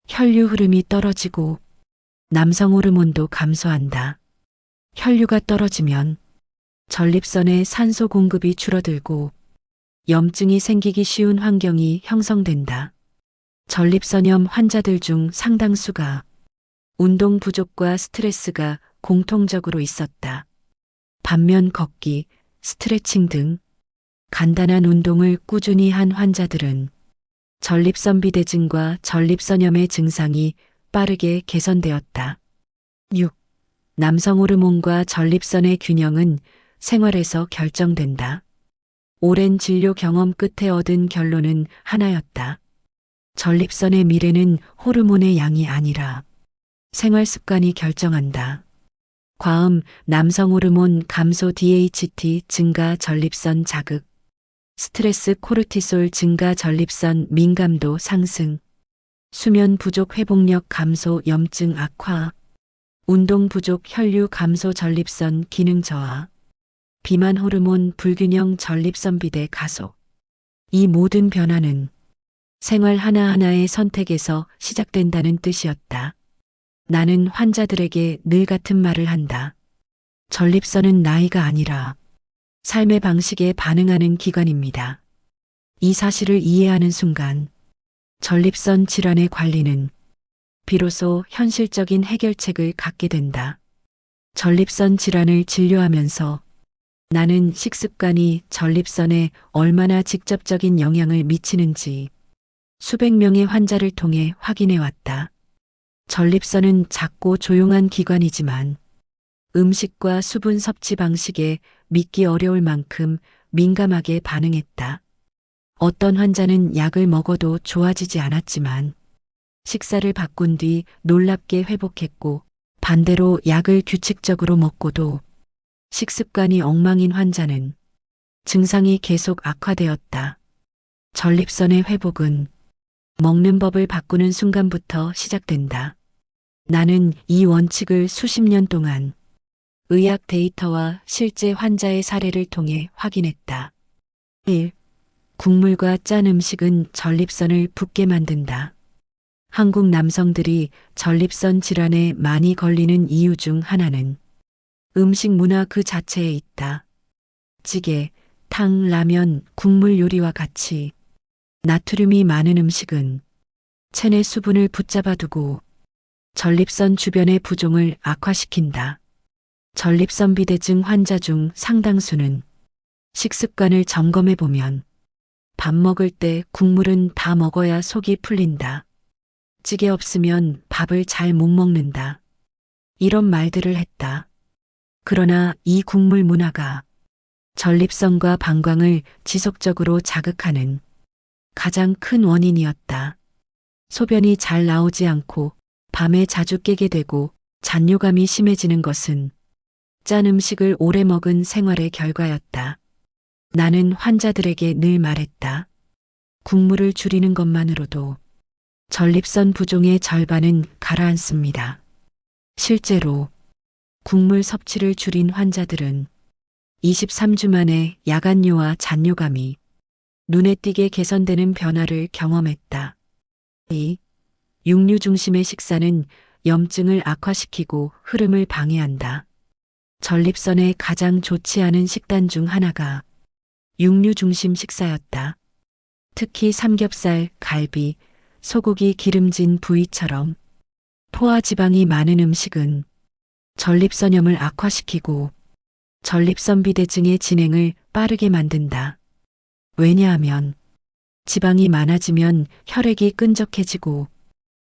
혈류 흐름이 떨어지고 남성 호르몬도 감소한다. 혈류가 떨어지면 전립선의 산소 공급이 줄어들고 염증이 생기기 쉬운 환경이 형성된다. 전립선염 환자들 중 상당수가 운동 부족과 스트레스가 공통적으로 있었다. 반면 걷기, 스트레칭 등 간단한 운동을 꾸준히 한 환자들은 전립선 비대증과 전립선염의 증상이 빠르게 개선되었다. 6. 남성 호르몬과 전립선의 균형은 생활에서 결정된다. 오랜 진료 경험 끝에 얻은 결론은 하나였다. 전립선의 미래는 호르몬의 양이 아니라 생활 습관이 결정한다. 과음, 남성 호르몬 감소 DHT 증가 전립선 자극, 스트레스 코르티솔 증가 전립선 민감도 상승, 수면 부족 회복력 감소 염증 악화, 운동 부족 혈류 감소 전립선 기능 저하, 비만 호르몬 불균형 전립선 비대 가속. 이 모든 변화는 생활 하나하나의 선택에서 시작된다는 뜻이었다. 나는 환자들에게 늘 같은 말을 한다. 전립선은 나이가 아니라 삶의 방식에 반응하는 기관입니다. 이 사실을 이해하는 순간 전립선 질환의 관리는 비로소 현실적인 해결책을 갖게 된다. 전립선 질환을 진료하면서 나는 식습관이 전립선에 얼마나 직접적인 영향을 미치는지 수백 명의 환자를 통해 확인해 왔다. 전립선은 작고 조용한 기관이지만 음식과 수분 섭취 방식에 믿기 어려울 만큼 민감하게 반응했다. 어떤 환자는 약을 먹어도 좋아지지 않았지만 식사를 바꾼 뒤 놀랍게 회복했고 반대로 약을 규칙적으로 먹고도 식습관이 엉망인 환자는 증상이 계속 악화되었다. 전립선의 회복은 먹는 법을 바꾸는 순간부터 시작된다. 나는 이 원칙을 수십 년 동안 의학 데이터와 실제 환자의 사례를 통해 확인했다. 1. 국물과 짠 음식은 전립선을 붓게 만든다. 한국 남성들이 전립선 질환에 많이 걸리는 이유 중 하나는 음식 문화 그 자체에 있다. 찌개, 탕, 라면, 국물 요리와 같이 나트륨이 많은 음식은 체내 수분을 붙잡아두고 전립선 주변의 부종을 악화시킨다. 전립선 비대증 환자 중 상당수는 식습관을 점검해보면 밥 먹을 때 국물은 다 먹어야 속이 풀린다. 찌개 없으면 밥을 잘 못 먹는다. 이런 말들을 했다. 그러나 이 국물 문화가 전립선과 방광을 지속적으로 자극하는 가장 큰 원인이었다. 소변이 잘 나오지 않고 밤에 자주 깨게 되고 잔뇨감이 심해지는 것은 짠 음식을 오래 먹은 생활의 결과였다. 나는 환자들에게 늘 말했다. 국물을 줄이는 것만으로도 전립선 부종의 절반은 가라앉습니다. 실제로 국물 섭취를 줄인 환자들은 23주 만에 야간뇨와 잔뇨감이 눈에 띄게 개선되는 변화를 경험했다. 이 육류 중심의 식사는 염증을 악화시키고 흐름을 방해한다. 전립선에 가장 좋지 않은 식단 중 하나가 육류 중심 식사였다. 특히 삼겹살, 갈비, 소고기 기름진 부위처럼 포화 지방이 많은 음식은 전립선염을 악화시키고 전립선 비대증의 진행을 빠르게 만든다. 왜냐하면 지방이 많아지면 혈액이 끈적해지고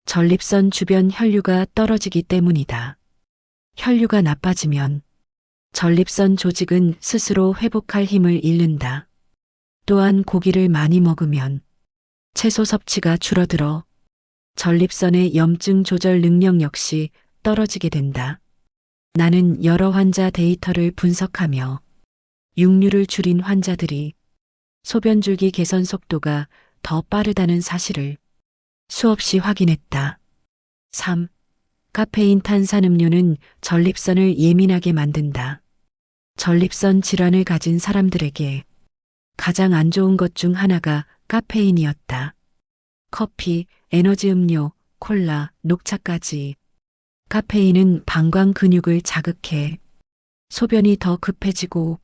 전립선 주변 혈류가 떨어지기 때문이다. 혈류가 나빠지면 전립선 조직은 스스로 회복할 힘을 잃는다. 또한 고기를 많이 먹으면 채소 섭취가 줄어들어 전립선의 염증 조절 능력 역시 떨어지게 된다. 나는 여러 환자 데이터를 분석하며 육류를 줄인 환자들이 소변줄기 개선 속도가 더 빠르다는 사실을 수없이 확인했다. 3. 카페인 탄산음료는 전립선을 예민하게 만든다. 전립선 질환을 가진 사람들에게 가장 안 좋은 것 중 하나가 카페인이었다. 커피, 에너지 음료, 콜라, 녹차까지. 카페인은 방광 근육을 자극해 소변이 더 급해지고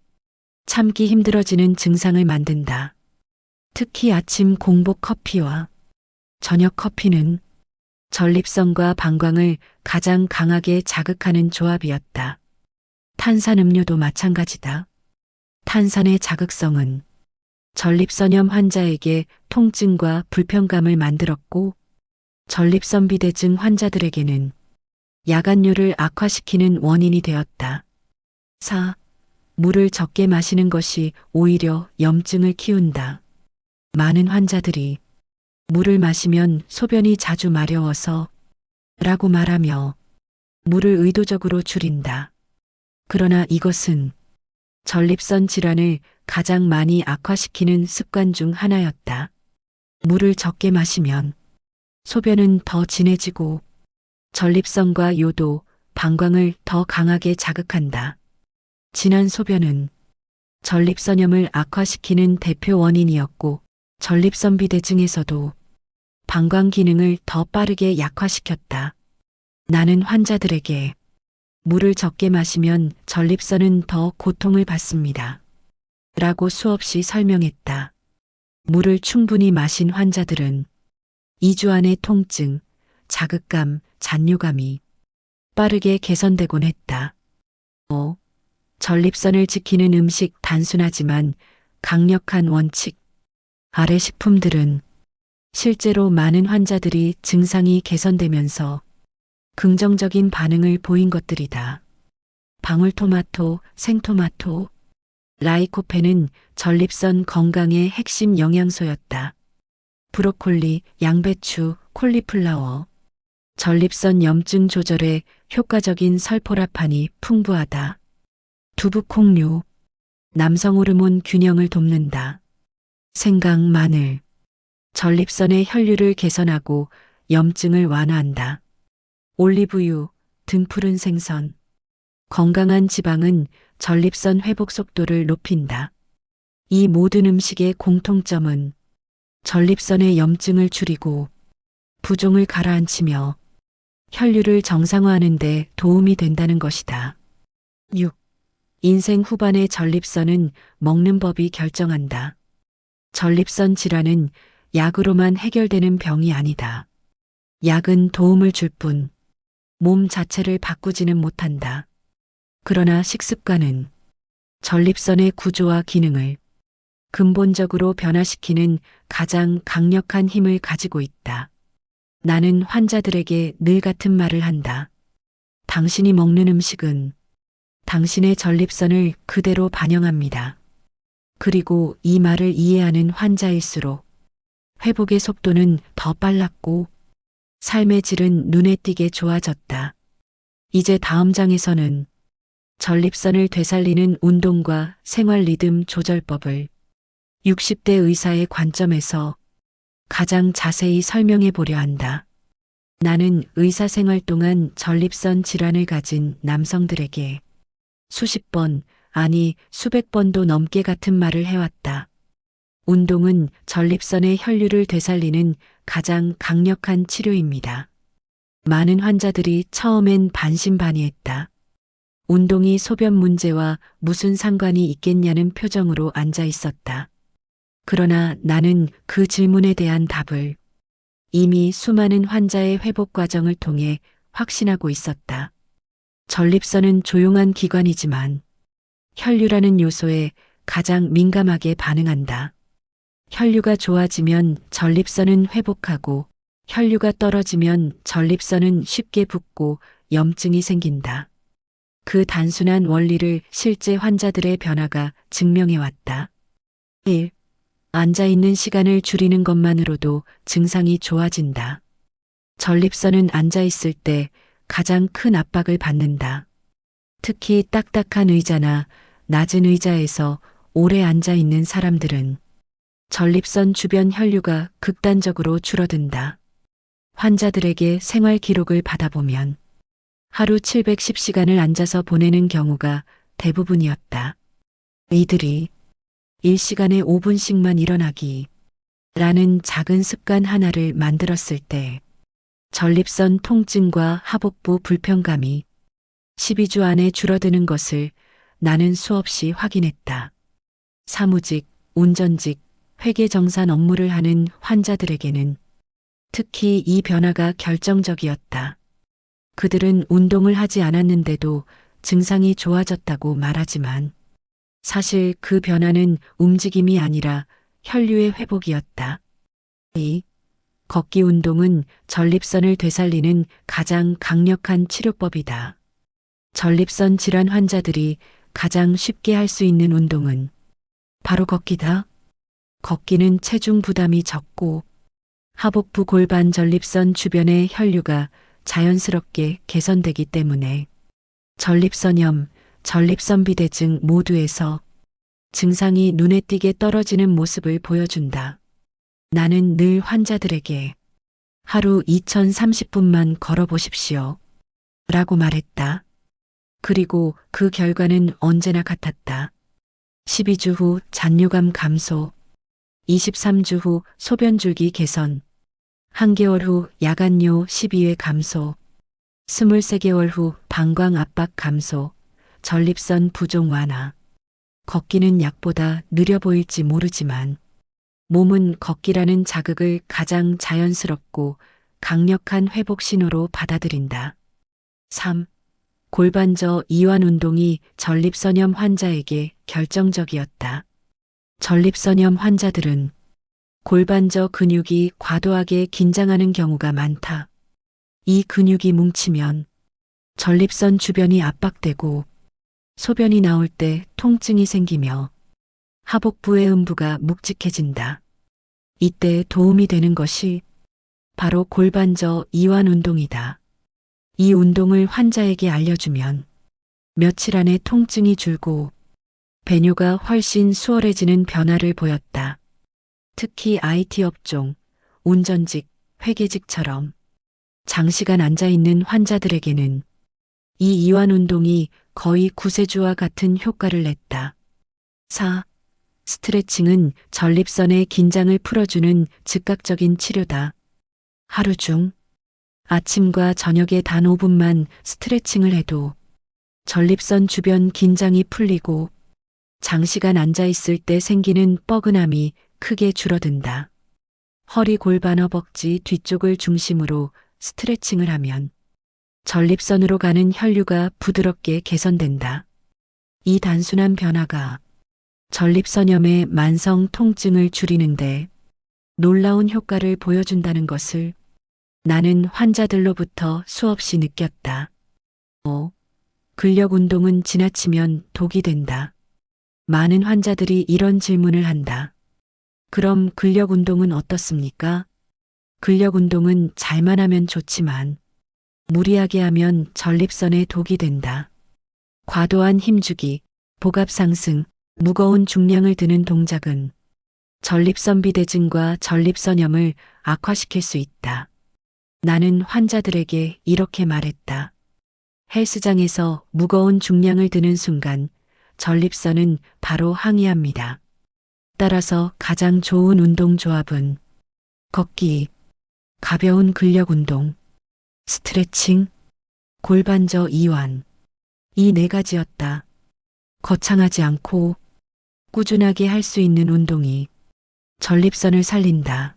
참기 힘들어지는 증상을 만든다. 특히 아침 공복 커피와 저녁 커피는 전립선과 방광을 가장 강하게 자극하는 조합이었다. 탄산음료도 마찬가지다. 탄산의 자극성은 전립선염 환자에게 통증과 불편감을 만들었고 전립선 비대증 환자들에게는 야간뇨를 악화시키는 원인이 되었다. 4. 물을 적게 마시는 것이 오히려 염증을 키운다. 많은 환자들이 물을 마시면 소변이 자주 마려워서 라고 말하며 물을 의도적으로 줄인다. 그러나 이것은 전립선 질환을 가장 많이 악화시키는 습관 중 하나였다. 물을 적게 마시면 소변은 더 진해지고 전립선과 요도, 방광을 더 강하게 자극한다. 진한 소변은 전립선염을 악화시키는 대표 원인이었고 전립선 비대증에서도 방광 기능을 더 빠르게 약화시켰다. 나는 환자들에게 물을 적게 마시면 전립선은 더 고통을 받습니다. 라고 수없이 설명했다. 물을 충분히 마신 환자들은 2주 안에 통증, 자극감, 잔뇨감이 빠르게 개선되곤 했다. 5. 전립선을 지키는 음식 단순하지만 강력한 원칙. 아래 식품들은 실제로 많은 환자들이 증상이 개선되면서 긍정적인 반응을 보인 것들이다. 방울토마토, 생토마토, 라이코펜은 전립선 건강의 핵심 영양소였다. 브로콜리, 양배추, 콜리플라워. 전립선 염증 조절에 효과적인 설포라판이 풍부하다. 두부 콩류. 남성 호르몬 균형을 돕는다. 생강, 마늘. 전립선의 혈류를 개선하고 염증을 완화한다. 올리브유, 등푸른 생선. 건강한 지방은 전립선 회복 속도를 높인다. 이 모든 음식의 공통점은 전립선의 염증을 줄이고 부종을 가라앉히며 혈류를 정상화하는 데 도움이 된다는 것이다. 6. 인생 후반의 전립선은 먹는 법이 결정한다. 전립선 질환은 약으로만 해결되는 병이 아니다. 약은 도움을 줄 뿐 몸 자체를 바꾸지는 못한다. 그러나 식습관은 전립선의 구조와 기능을 근본적으로 변화시키는 가장 강력한 힘을 가지고 있다. 나는 환자들에게 늘 같은 말을 한다. 당신이 먹는 음식은 당신의 전립선을 그대로 반영합니다. 그리고 이 말을 이해하는 환자일수록 회복의 속도는 더 빨랐고 삶의 질은 눈에 띄게 좋아졌다. 이제 다음 장에서는 전립선을 되살리는 운동과 생활 리듬 조절법을 60대 의사의 관점에서 가장 자세히 설명해 보려 한다. 나는 의사 생활 동안 전립선 질환을 가진 남성들에게 수십 번, 아니 수백 번도 넘게 같은 말을 해왔다. 운동은 전립선의 혈류를 되살리는 가장 강력한 치료입니다. 많은 환자들이 처음엔 반신반의했다. 운동이 소변 문제와 무슨 상관이 있겠냐는 표정으로 앉아 있었다. 그러나 나는 그 질문에 대한 답을 이미 수많은 환자의 회복 과정을 통해 확신하고 있었다. 전립선은 조용한 기관이지만 혈류라는 요소에 가장 민감하게 반응한다. 혈류가 좋아지면 전립선은 회복하고 혈류가 떨어지면 전립선은 쉽게 붓고 염증이 생긴다. 그 단순한 원리를 실제 환자들의 변화가 증명해 왔다. 1. 앉아있는 시간을 줄이는 것만으로도 증상이 좋아진다. 전립선은 앉아있을 때 가장 큰 압박을 받는다. 특히 딱딱한 의자나 낮은 의자에서 오래 앉아있는 사람들은 전립선 주변 혈류가 극단적으로 줄어든다. 환자들에게 생활 기록을 받아보면 하루 710시간을 앉아서 보내는 경우가 대부분이었다. 이들이 1시간에 5분씩만 일어나기 라는 작은 습관 하나를 만들었을 때 전립선 통증과 하복부 불편감이 12주 안에 줄어드는 것을 나는 수없이 확인했다. 사무직, 운전직, 회계정산 업무를 하는 환자들에게는 특히 이 변화가 결정적이었다. 그들은 운동을 하지 않았는데도 증상이 좋아졌다고 말하지만 사실 그 변화는 움직임이 아니라 혈류의 회복이었다. 2. 걷기 운동은 전립선을 되살리는 가장 강력한 치료법이다. 전립선 질환 환자들이 가장 쉽게 할 수 있는 운동은 바로 걷기다. 걷기는 체중 부담이 적고 하복부 골반 전립선 주변의 혈류가 자연스럽게 개선되기 때문에 전립선염, 전립선비대증 모두에서 증상이 눈에 띄게 떨어지는 모습을 보여준다. 나는 늘 환자들에게 하루 2030분만 걸어보십시오. 라고 말했다. 그리고 그 결과는 언제나 같았다. 12주 후 잔뇨감 감소, 23주 후 소변줄기 개선, 1개월 후 야간뇨 12회 감소, 23개월 후 방광 압박 감소, 전립선 부종 완화. 걷기는 약보다 느려 보일지 모르지만 몸은 걷기라는 자극을 가장 자연스럽고 강력한 회복 신호로 받아들인다. 3. 골반저 이완 운동이 전립선염 환자에게 결정적이었다. 전립선염 환자들은 골반저 근육이 과도하게 긴장하는 경우가 많다. 이 근육이 뭉치면 전립선 주변이 압박되고 소변이 나올 때 통증이 생기며 하복부의 음부가 묵직해진다. 이때 도움이 되는 것이 바로 골반저 이완 운동이다. 이 운동을 환자에게 알려주면 며칠 안에 통증이 줄고 배뇨가 훨씬 수월해지는 변화를 보였다. 특히 IT 업종, 운전직, 회계직처럼 장시간 앉아있는 환자들에게는 이 이완 운동이 거의 구세주와 같은 효과를 냈다. 4. 스트레칭은 전립선의 긴장을 풀어주는 즉각적인 치료다. 하루 중 아침과 저녁에 단 5분만 스트레칭을 해도 전립선 주변 긴장이 풀리고 장시간 앉아있을 때 생기는 뻐근함이 크게 줄어든다. 허리 골반 허벅지 뒤쪽을 중심으로 스트레칭을 하면 전립선으로 가는 혈류가 부드럽게 개선된다. 이 단순한 변화가 전립선염의 만성 통증을 줄이는데 놀라운 효과를 보여준다는 것을 나는 환자들로부터 수없이 느꼈다. 5. 근력 운동은 지나치면 독이 된다. 많은 환자들이 이런 질문을 한다. 그럼 근력 운동은 어떻습니까? 근력 운동은 잘만 하면 좋지만 무리하게 하면 전립선에 독이 된다. 과도한 힘주기, 복압 상승, 무거운 중량을 드는 동작은 전립선 비대증과 전립선염을 악화시킬 수 있다. 나는 환자들에게 이렇게 말했다. 헬스장에서 무거운 중량을 드는 순간 전립선은 바로 항의합니다. 따라서 가장 좋은 운동 조합은 걷기, 가벼운 근력 운동, 스트레칭, 골반저 이완. 이 네 가지였다. 거창하지 않고 꾸준하게 할 수 있는 운동이 전립선을 살린다.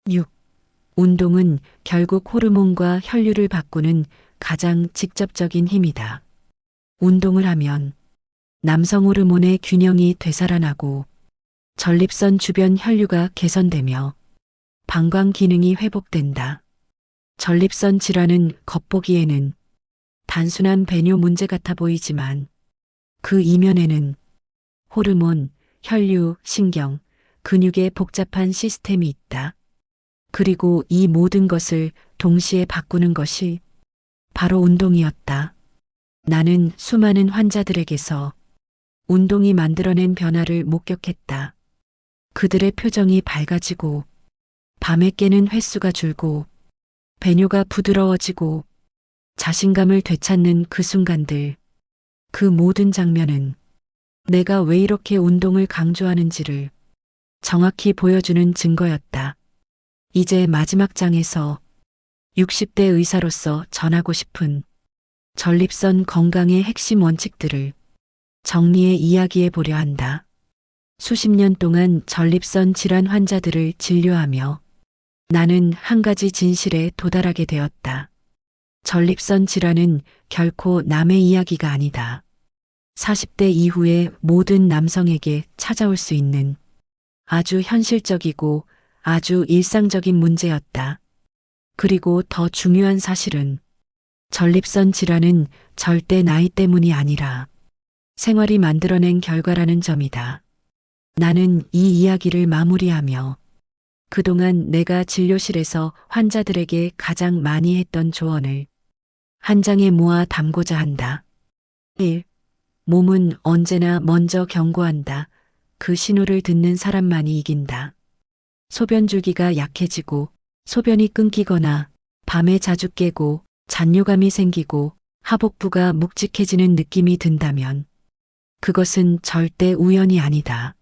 6. 운동은 결국 호르몬과 혈류를 바꾸는 가장 직접적인 힘이다. 운동을 하면 남성 호르몬의 균형이 되살아나고 전립선 주변 혈류가 개선되며 방광 기능이 회복된다. 전립선 질환은 겉보기에는 단순한 배뇨 문제 같아 보이지만 그 이면에는 호르몬, 혈류, 신경, 근육의 복잡한 시스템이 있다. 그리고 이 모든 것을 동시에 바꾸는 것이 바로 운동이었다. 나는 수많은 환자들에게서 운동이 만들어낸 변화를 목격했다. 그들의 표정이 밝아지고 밤에 깨는 횟수가 줄고 배뇨가 부드러워지고 자신감을 되찾는 그 순간들. 그 모든 장면은 내가 왜 이렇게 운동을 강조하는지를 정확히 보여주는 증거였다. 이제 마지막 장에서 60대 의사로서 전하고 싶은 전립선 건강의 핵심 원칙들을 정리해 이야기해 보려 한다. 수십 년 동안 전립선 질환 환자들을 진료하며 나는 한 가지 진실에 도달하게 되었다. 전립선 질환은 결코 남의 이야기가 아니다. 40대 이후의 모든 남성에게 찾아올 수 있는 아주 현실적이고 아주 일상적인 문제였다. 그리고 더 중요한 사실은 전립선 질환은 절대 나이 때문이 아니라 생활이 만들어낸 결과라는 점이다. 나는 이 이야기를 마무리하며 그동안 내가 진료실에서 환자들에게 가장 많이 했던 조언을 한 장에 모아 담고자 한다. 1. 몸은 언제나 먼저 경고한다. 그 신호를 듣는 사람만이 이긴다. 소변 줄기가 약해지고 소변이 끊기거나 밤에 자주 깨고 잔뇨감이 생기고 하복부가 묵직해지는 느낌이 든다면 그것은 절대 우연이 아니다.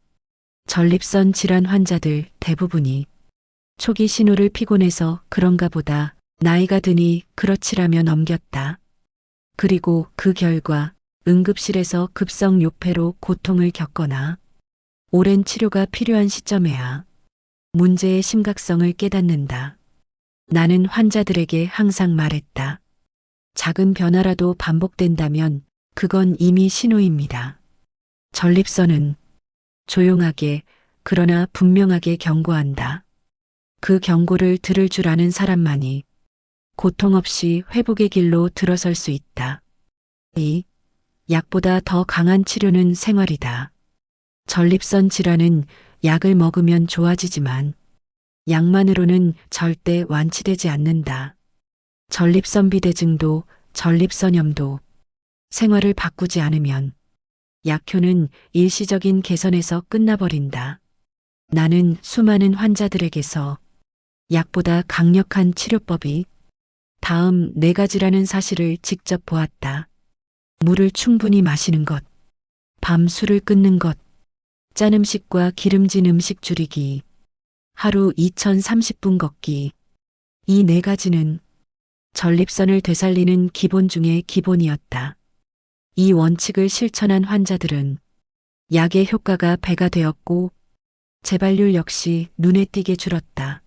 전립선 질환 환자들 대부분이 초기 신호를 피곤해서 그런가 보다 나이가 드니 그렇지라며 넘겼다. 그리고 그 결과 응급실에서 급성 요폐로 고통을 겪거나 오랜 치료가 필요한 시점에야 문제의 심각성을 깨닫는다. 나는 환자들에게 항상 말했다. 작은 변화라도 반복된다면 그건 이미 신호입니다. 전립선은 조용하게 그러나 분명하게 경고한다. 그 경고를 들을 줄 아는 사람만이 고통 없이 회복의 길로 들어설 수 있다. 2. 약보다 더 강한 치료는 생활이다. 전립선 질환은 약을 먹으면 좋아지지만 약만으로는 절대 완치되지 않는다. 전립선 비대증도 전립선염도 생활을 바꾸지 않으면 약효는 일시적인 개선에서 끝나버린다. 나는 수많은 환자들에게서 약보다 강력한 치료법이 다음 4가지라는 사실을 직접 보았다. 물을 충분히 마시는 것, 밤 술을 끊는 것, 짠 음식과 기름진 음식 줄이기, 하루 2030분 걷기. 이 4가지는 전립선을 되살리는 기본 중의 기본이었다. 이 원칙을 실천한 환자들은 약의 효과가 배가 되었고 재발률 역시 눈에 띄게 줄었다.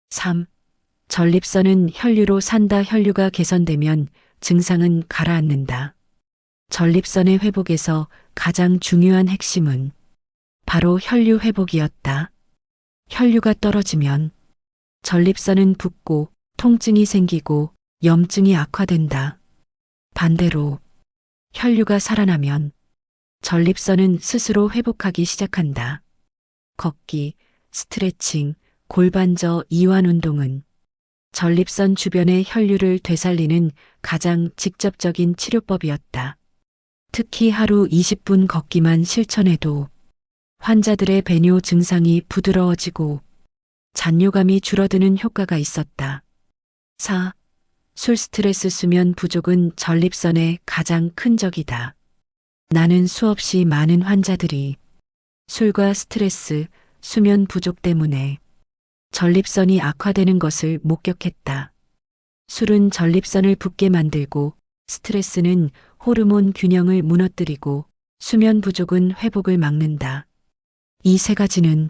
3. 전립선은 혈류로 산다. 혈류가 개선되면 증상은 가라앉는다. 전립선의 회복에서 가장 중요한 핵심은 바로 혈류 회복이었다. 혈류가 떨어지면 전립선은 붓고 통증이 생기고 염증이 악화된다. 반대로 혈류가 살아나면 전립선은 스스로 회복하기 시작한다. 걷기, 스트레칭, 골반저 이완 운동은 전립선 주변의 혈류를 되살리는 가장 직접적인 치료법이었다. 특히 하루 20분 걷기만 실천해도 환자들의 배뇨 증상이 부드러워지고 잔뇨감이 줄어드는 효과가 있었다. 4. 술 스트레스 수면 부족은 전립선의 가장 큰 적이다. 나는 수없이 많은 환자들이 술과 스트레스, 수면 부족 때문에 전립선이 악화되는 것을 목격했다. 술은 전립선을 붓게 만들고 스트레스는 호르몬 균형을 무너뜨리고 수면 부족은 회복을 막는다. 이 세 가지는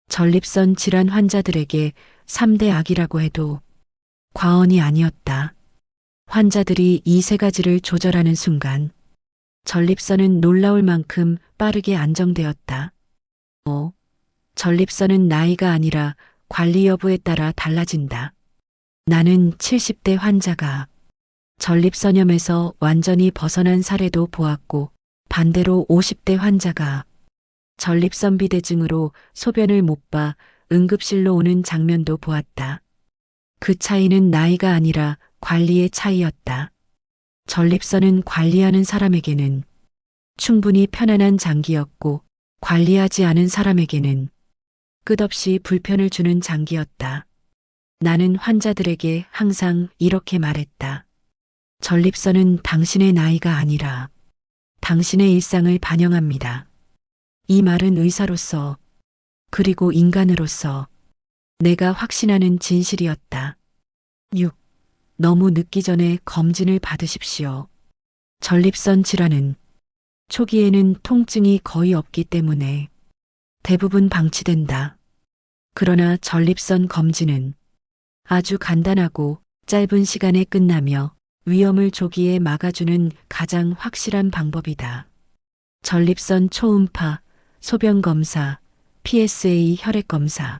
전립선 질환 환자들에게 3대 악이라고 해도 과언이 아니었다. 환자들이 이 세 가지를 조절하는 순간 전립선은 놀라울 만큼 빠르게 안정되었다. 5. 전립선은 나이가 아니라 관리 여부에 따라 달라진다. 나는 70대 환자가 전립선염에서 완전히 벗어난 사례도 보았고 반대로 50대 환자가 전립선 비대증으로 소변을 못 봐 응급실로 오는 장면도 보았다. 그 차이는 나이가 아니라 관리의 차이였다. 전립선은 관리하는 사람에게는 충분히 편안한 장기였고 관리하지 않은 사람에게는 끝없이 불편을 주는 장기였다. 나는 환자들에게 항상 이렇게 말했다. 전립선은 당신의 나이가 아니라 당신의 일상을 반영합니다. 이 말은 의사로서 그리고 인간으로서 내가 확신하는 진실이었다. 6. 너무 늦기 전에 검진을 받으십시오. 전립선 질환은 초기에는 통증이 거의 없기 때문에 대부분 방치된다. 그러나 전립선 검진은 아주 간단하고 짧은 시간에 끝나며 위험을 조기에 막아주는 가장 확실한 방법이다. 전립선 초음파, 소변 검사, PSA 혈액 검사.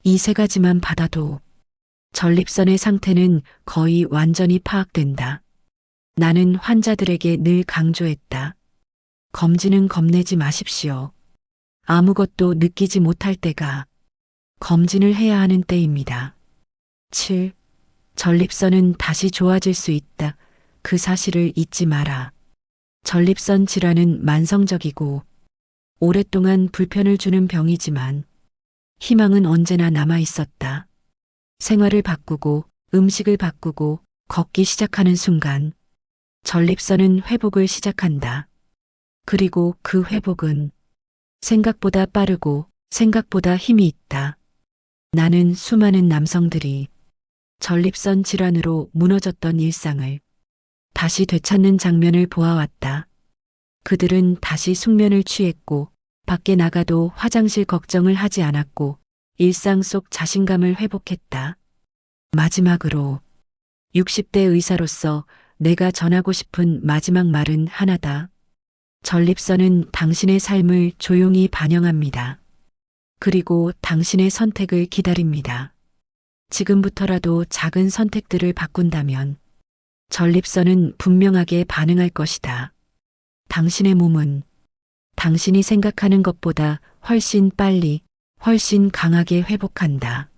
이 세 가지만 받아도 전립선의 상태는 거의 완전히 파악된다. 나는 환자들에게 늘 강조했다. 검진은 겁내지 마십시오. 아무것도 느끼지 못할 때가 검진을 해야 하는 때입니다. 7. 전립선은 다시 좋아질 수 있다. 그 사실을 잊지 마라. 전립선 질환은 만성적이고 오랫동안 불편을 주는 병이지만 희망은 언제나 남아 있었다. 생활을 바꾸고 음식을 바꾸고 걷기 시작하는 순간 전립선은 회복을 시작한다. 그리고 그 회복은 생각보다 빠르고 생각보다 힘이 있다. 나는 수많은 남성들이 전립선 질환으로 무너졌던 일상을 다시 되찾는 장면을 보아왔다. 그들은 다시 숙면을 취했고 밖에 나가도 화장실 걱정을 하지 않았고 일상 속 자신감을 회복했다. 마지막으로 60대 의사로서 내가 전하고 싶은 마지막 말은 하나다. 전립선은 당신의 삶을 조용히 반영합니다. 그리고 당신의 선택을 기다립니다. 지금부터라도 작은 선택들을 바꾼다면 전립선은 분명하게 반응할 것이다. 당신의 몸은 당신이 생각하는 것보다 훨씬 빨리, 훨씬 강하게 회복한다.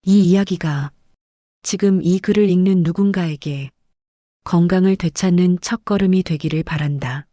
이 이야기가 지금 이 글을 읽는 누군가에게 건강을 되찾는 첫걸음이 되기를 바란다.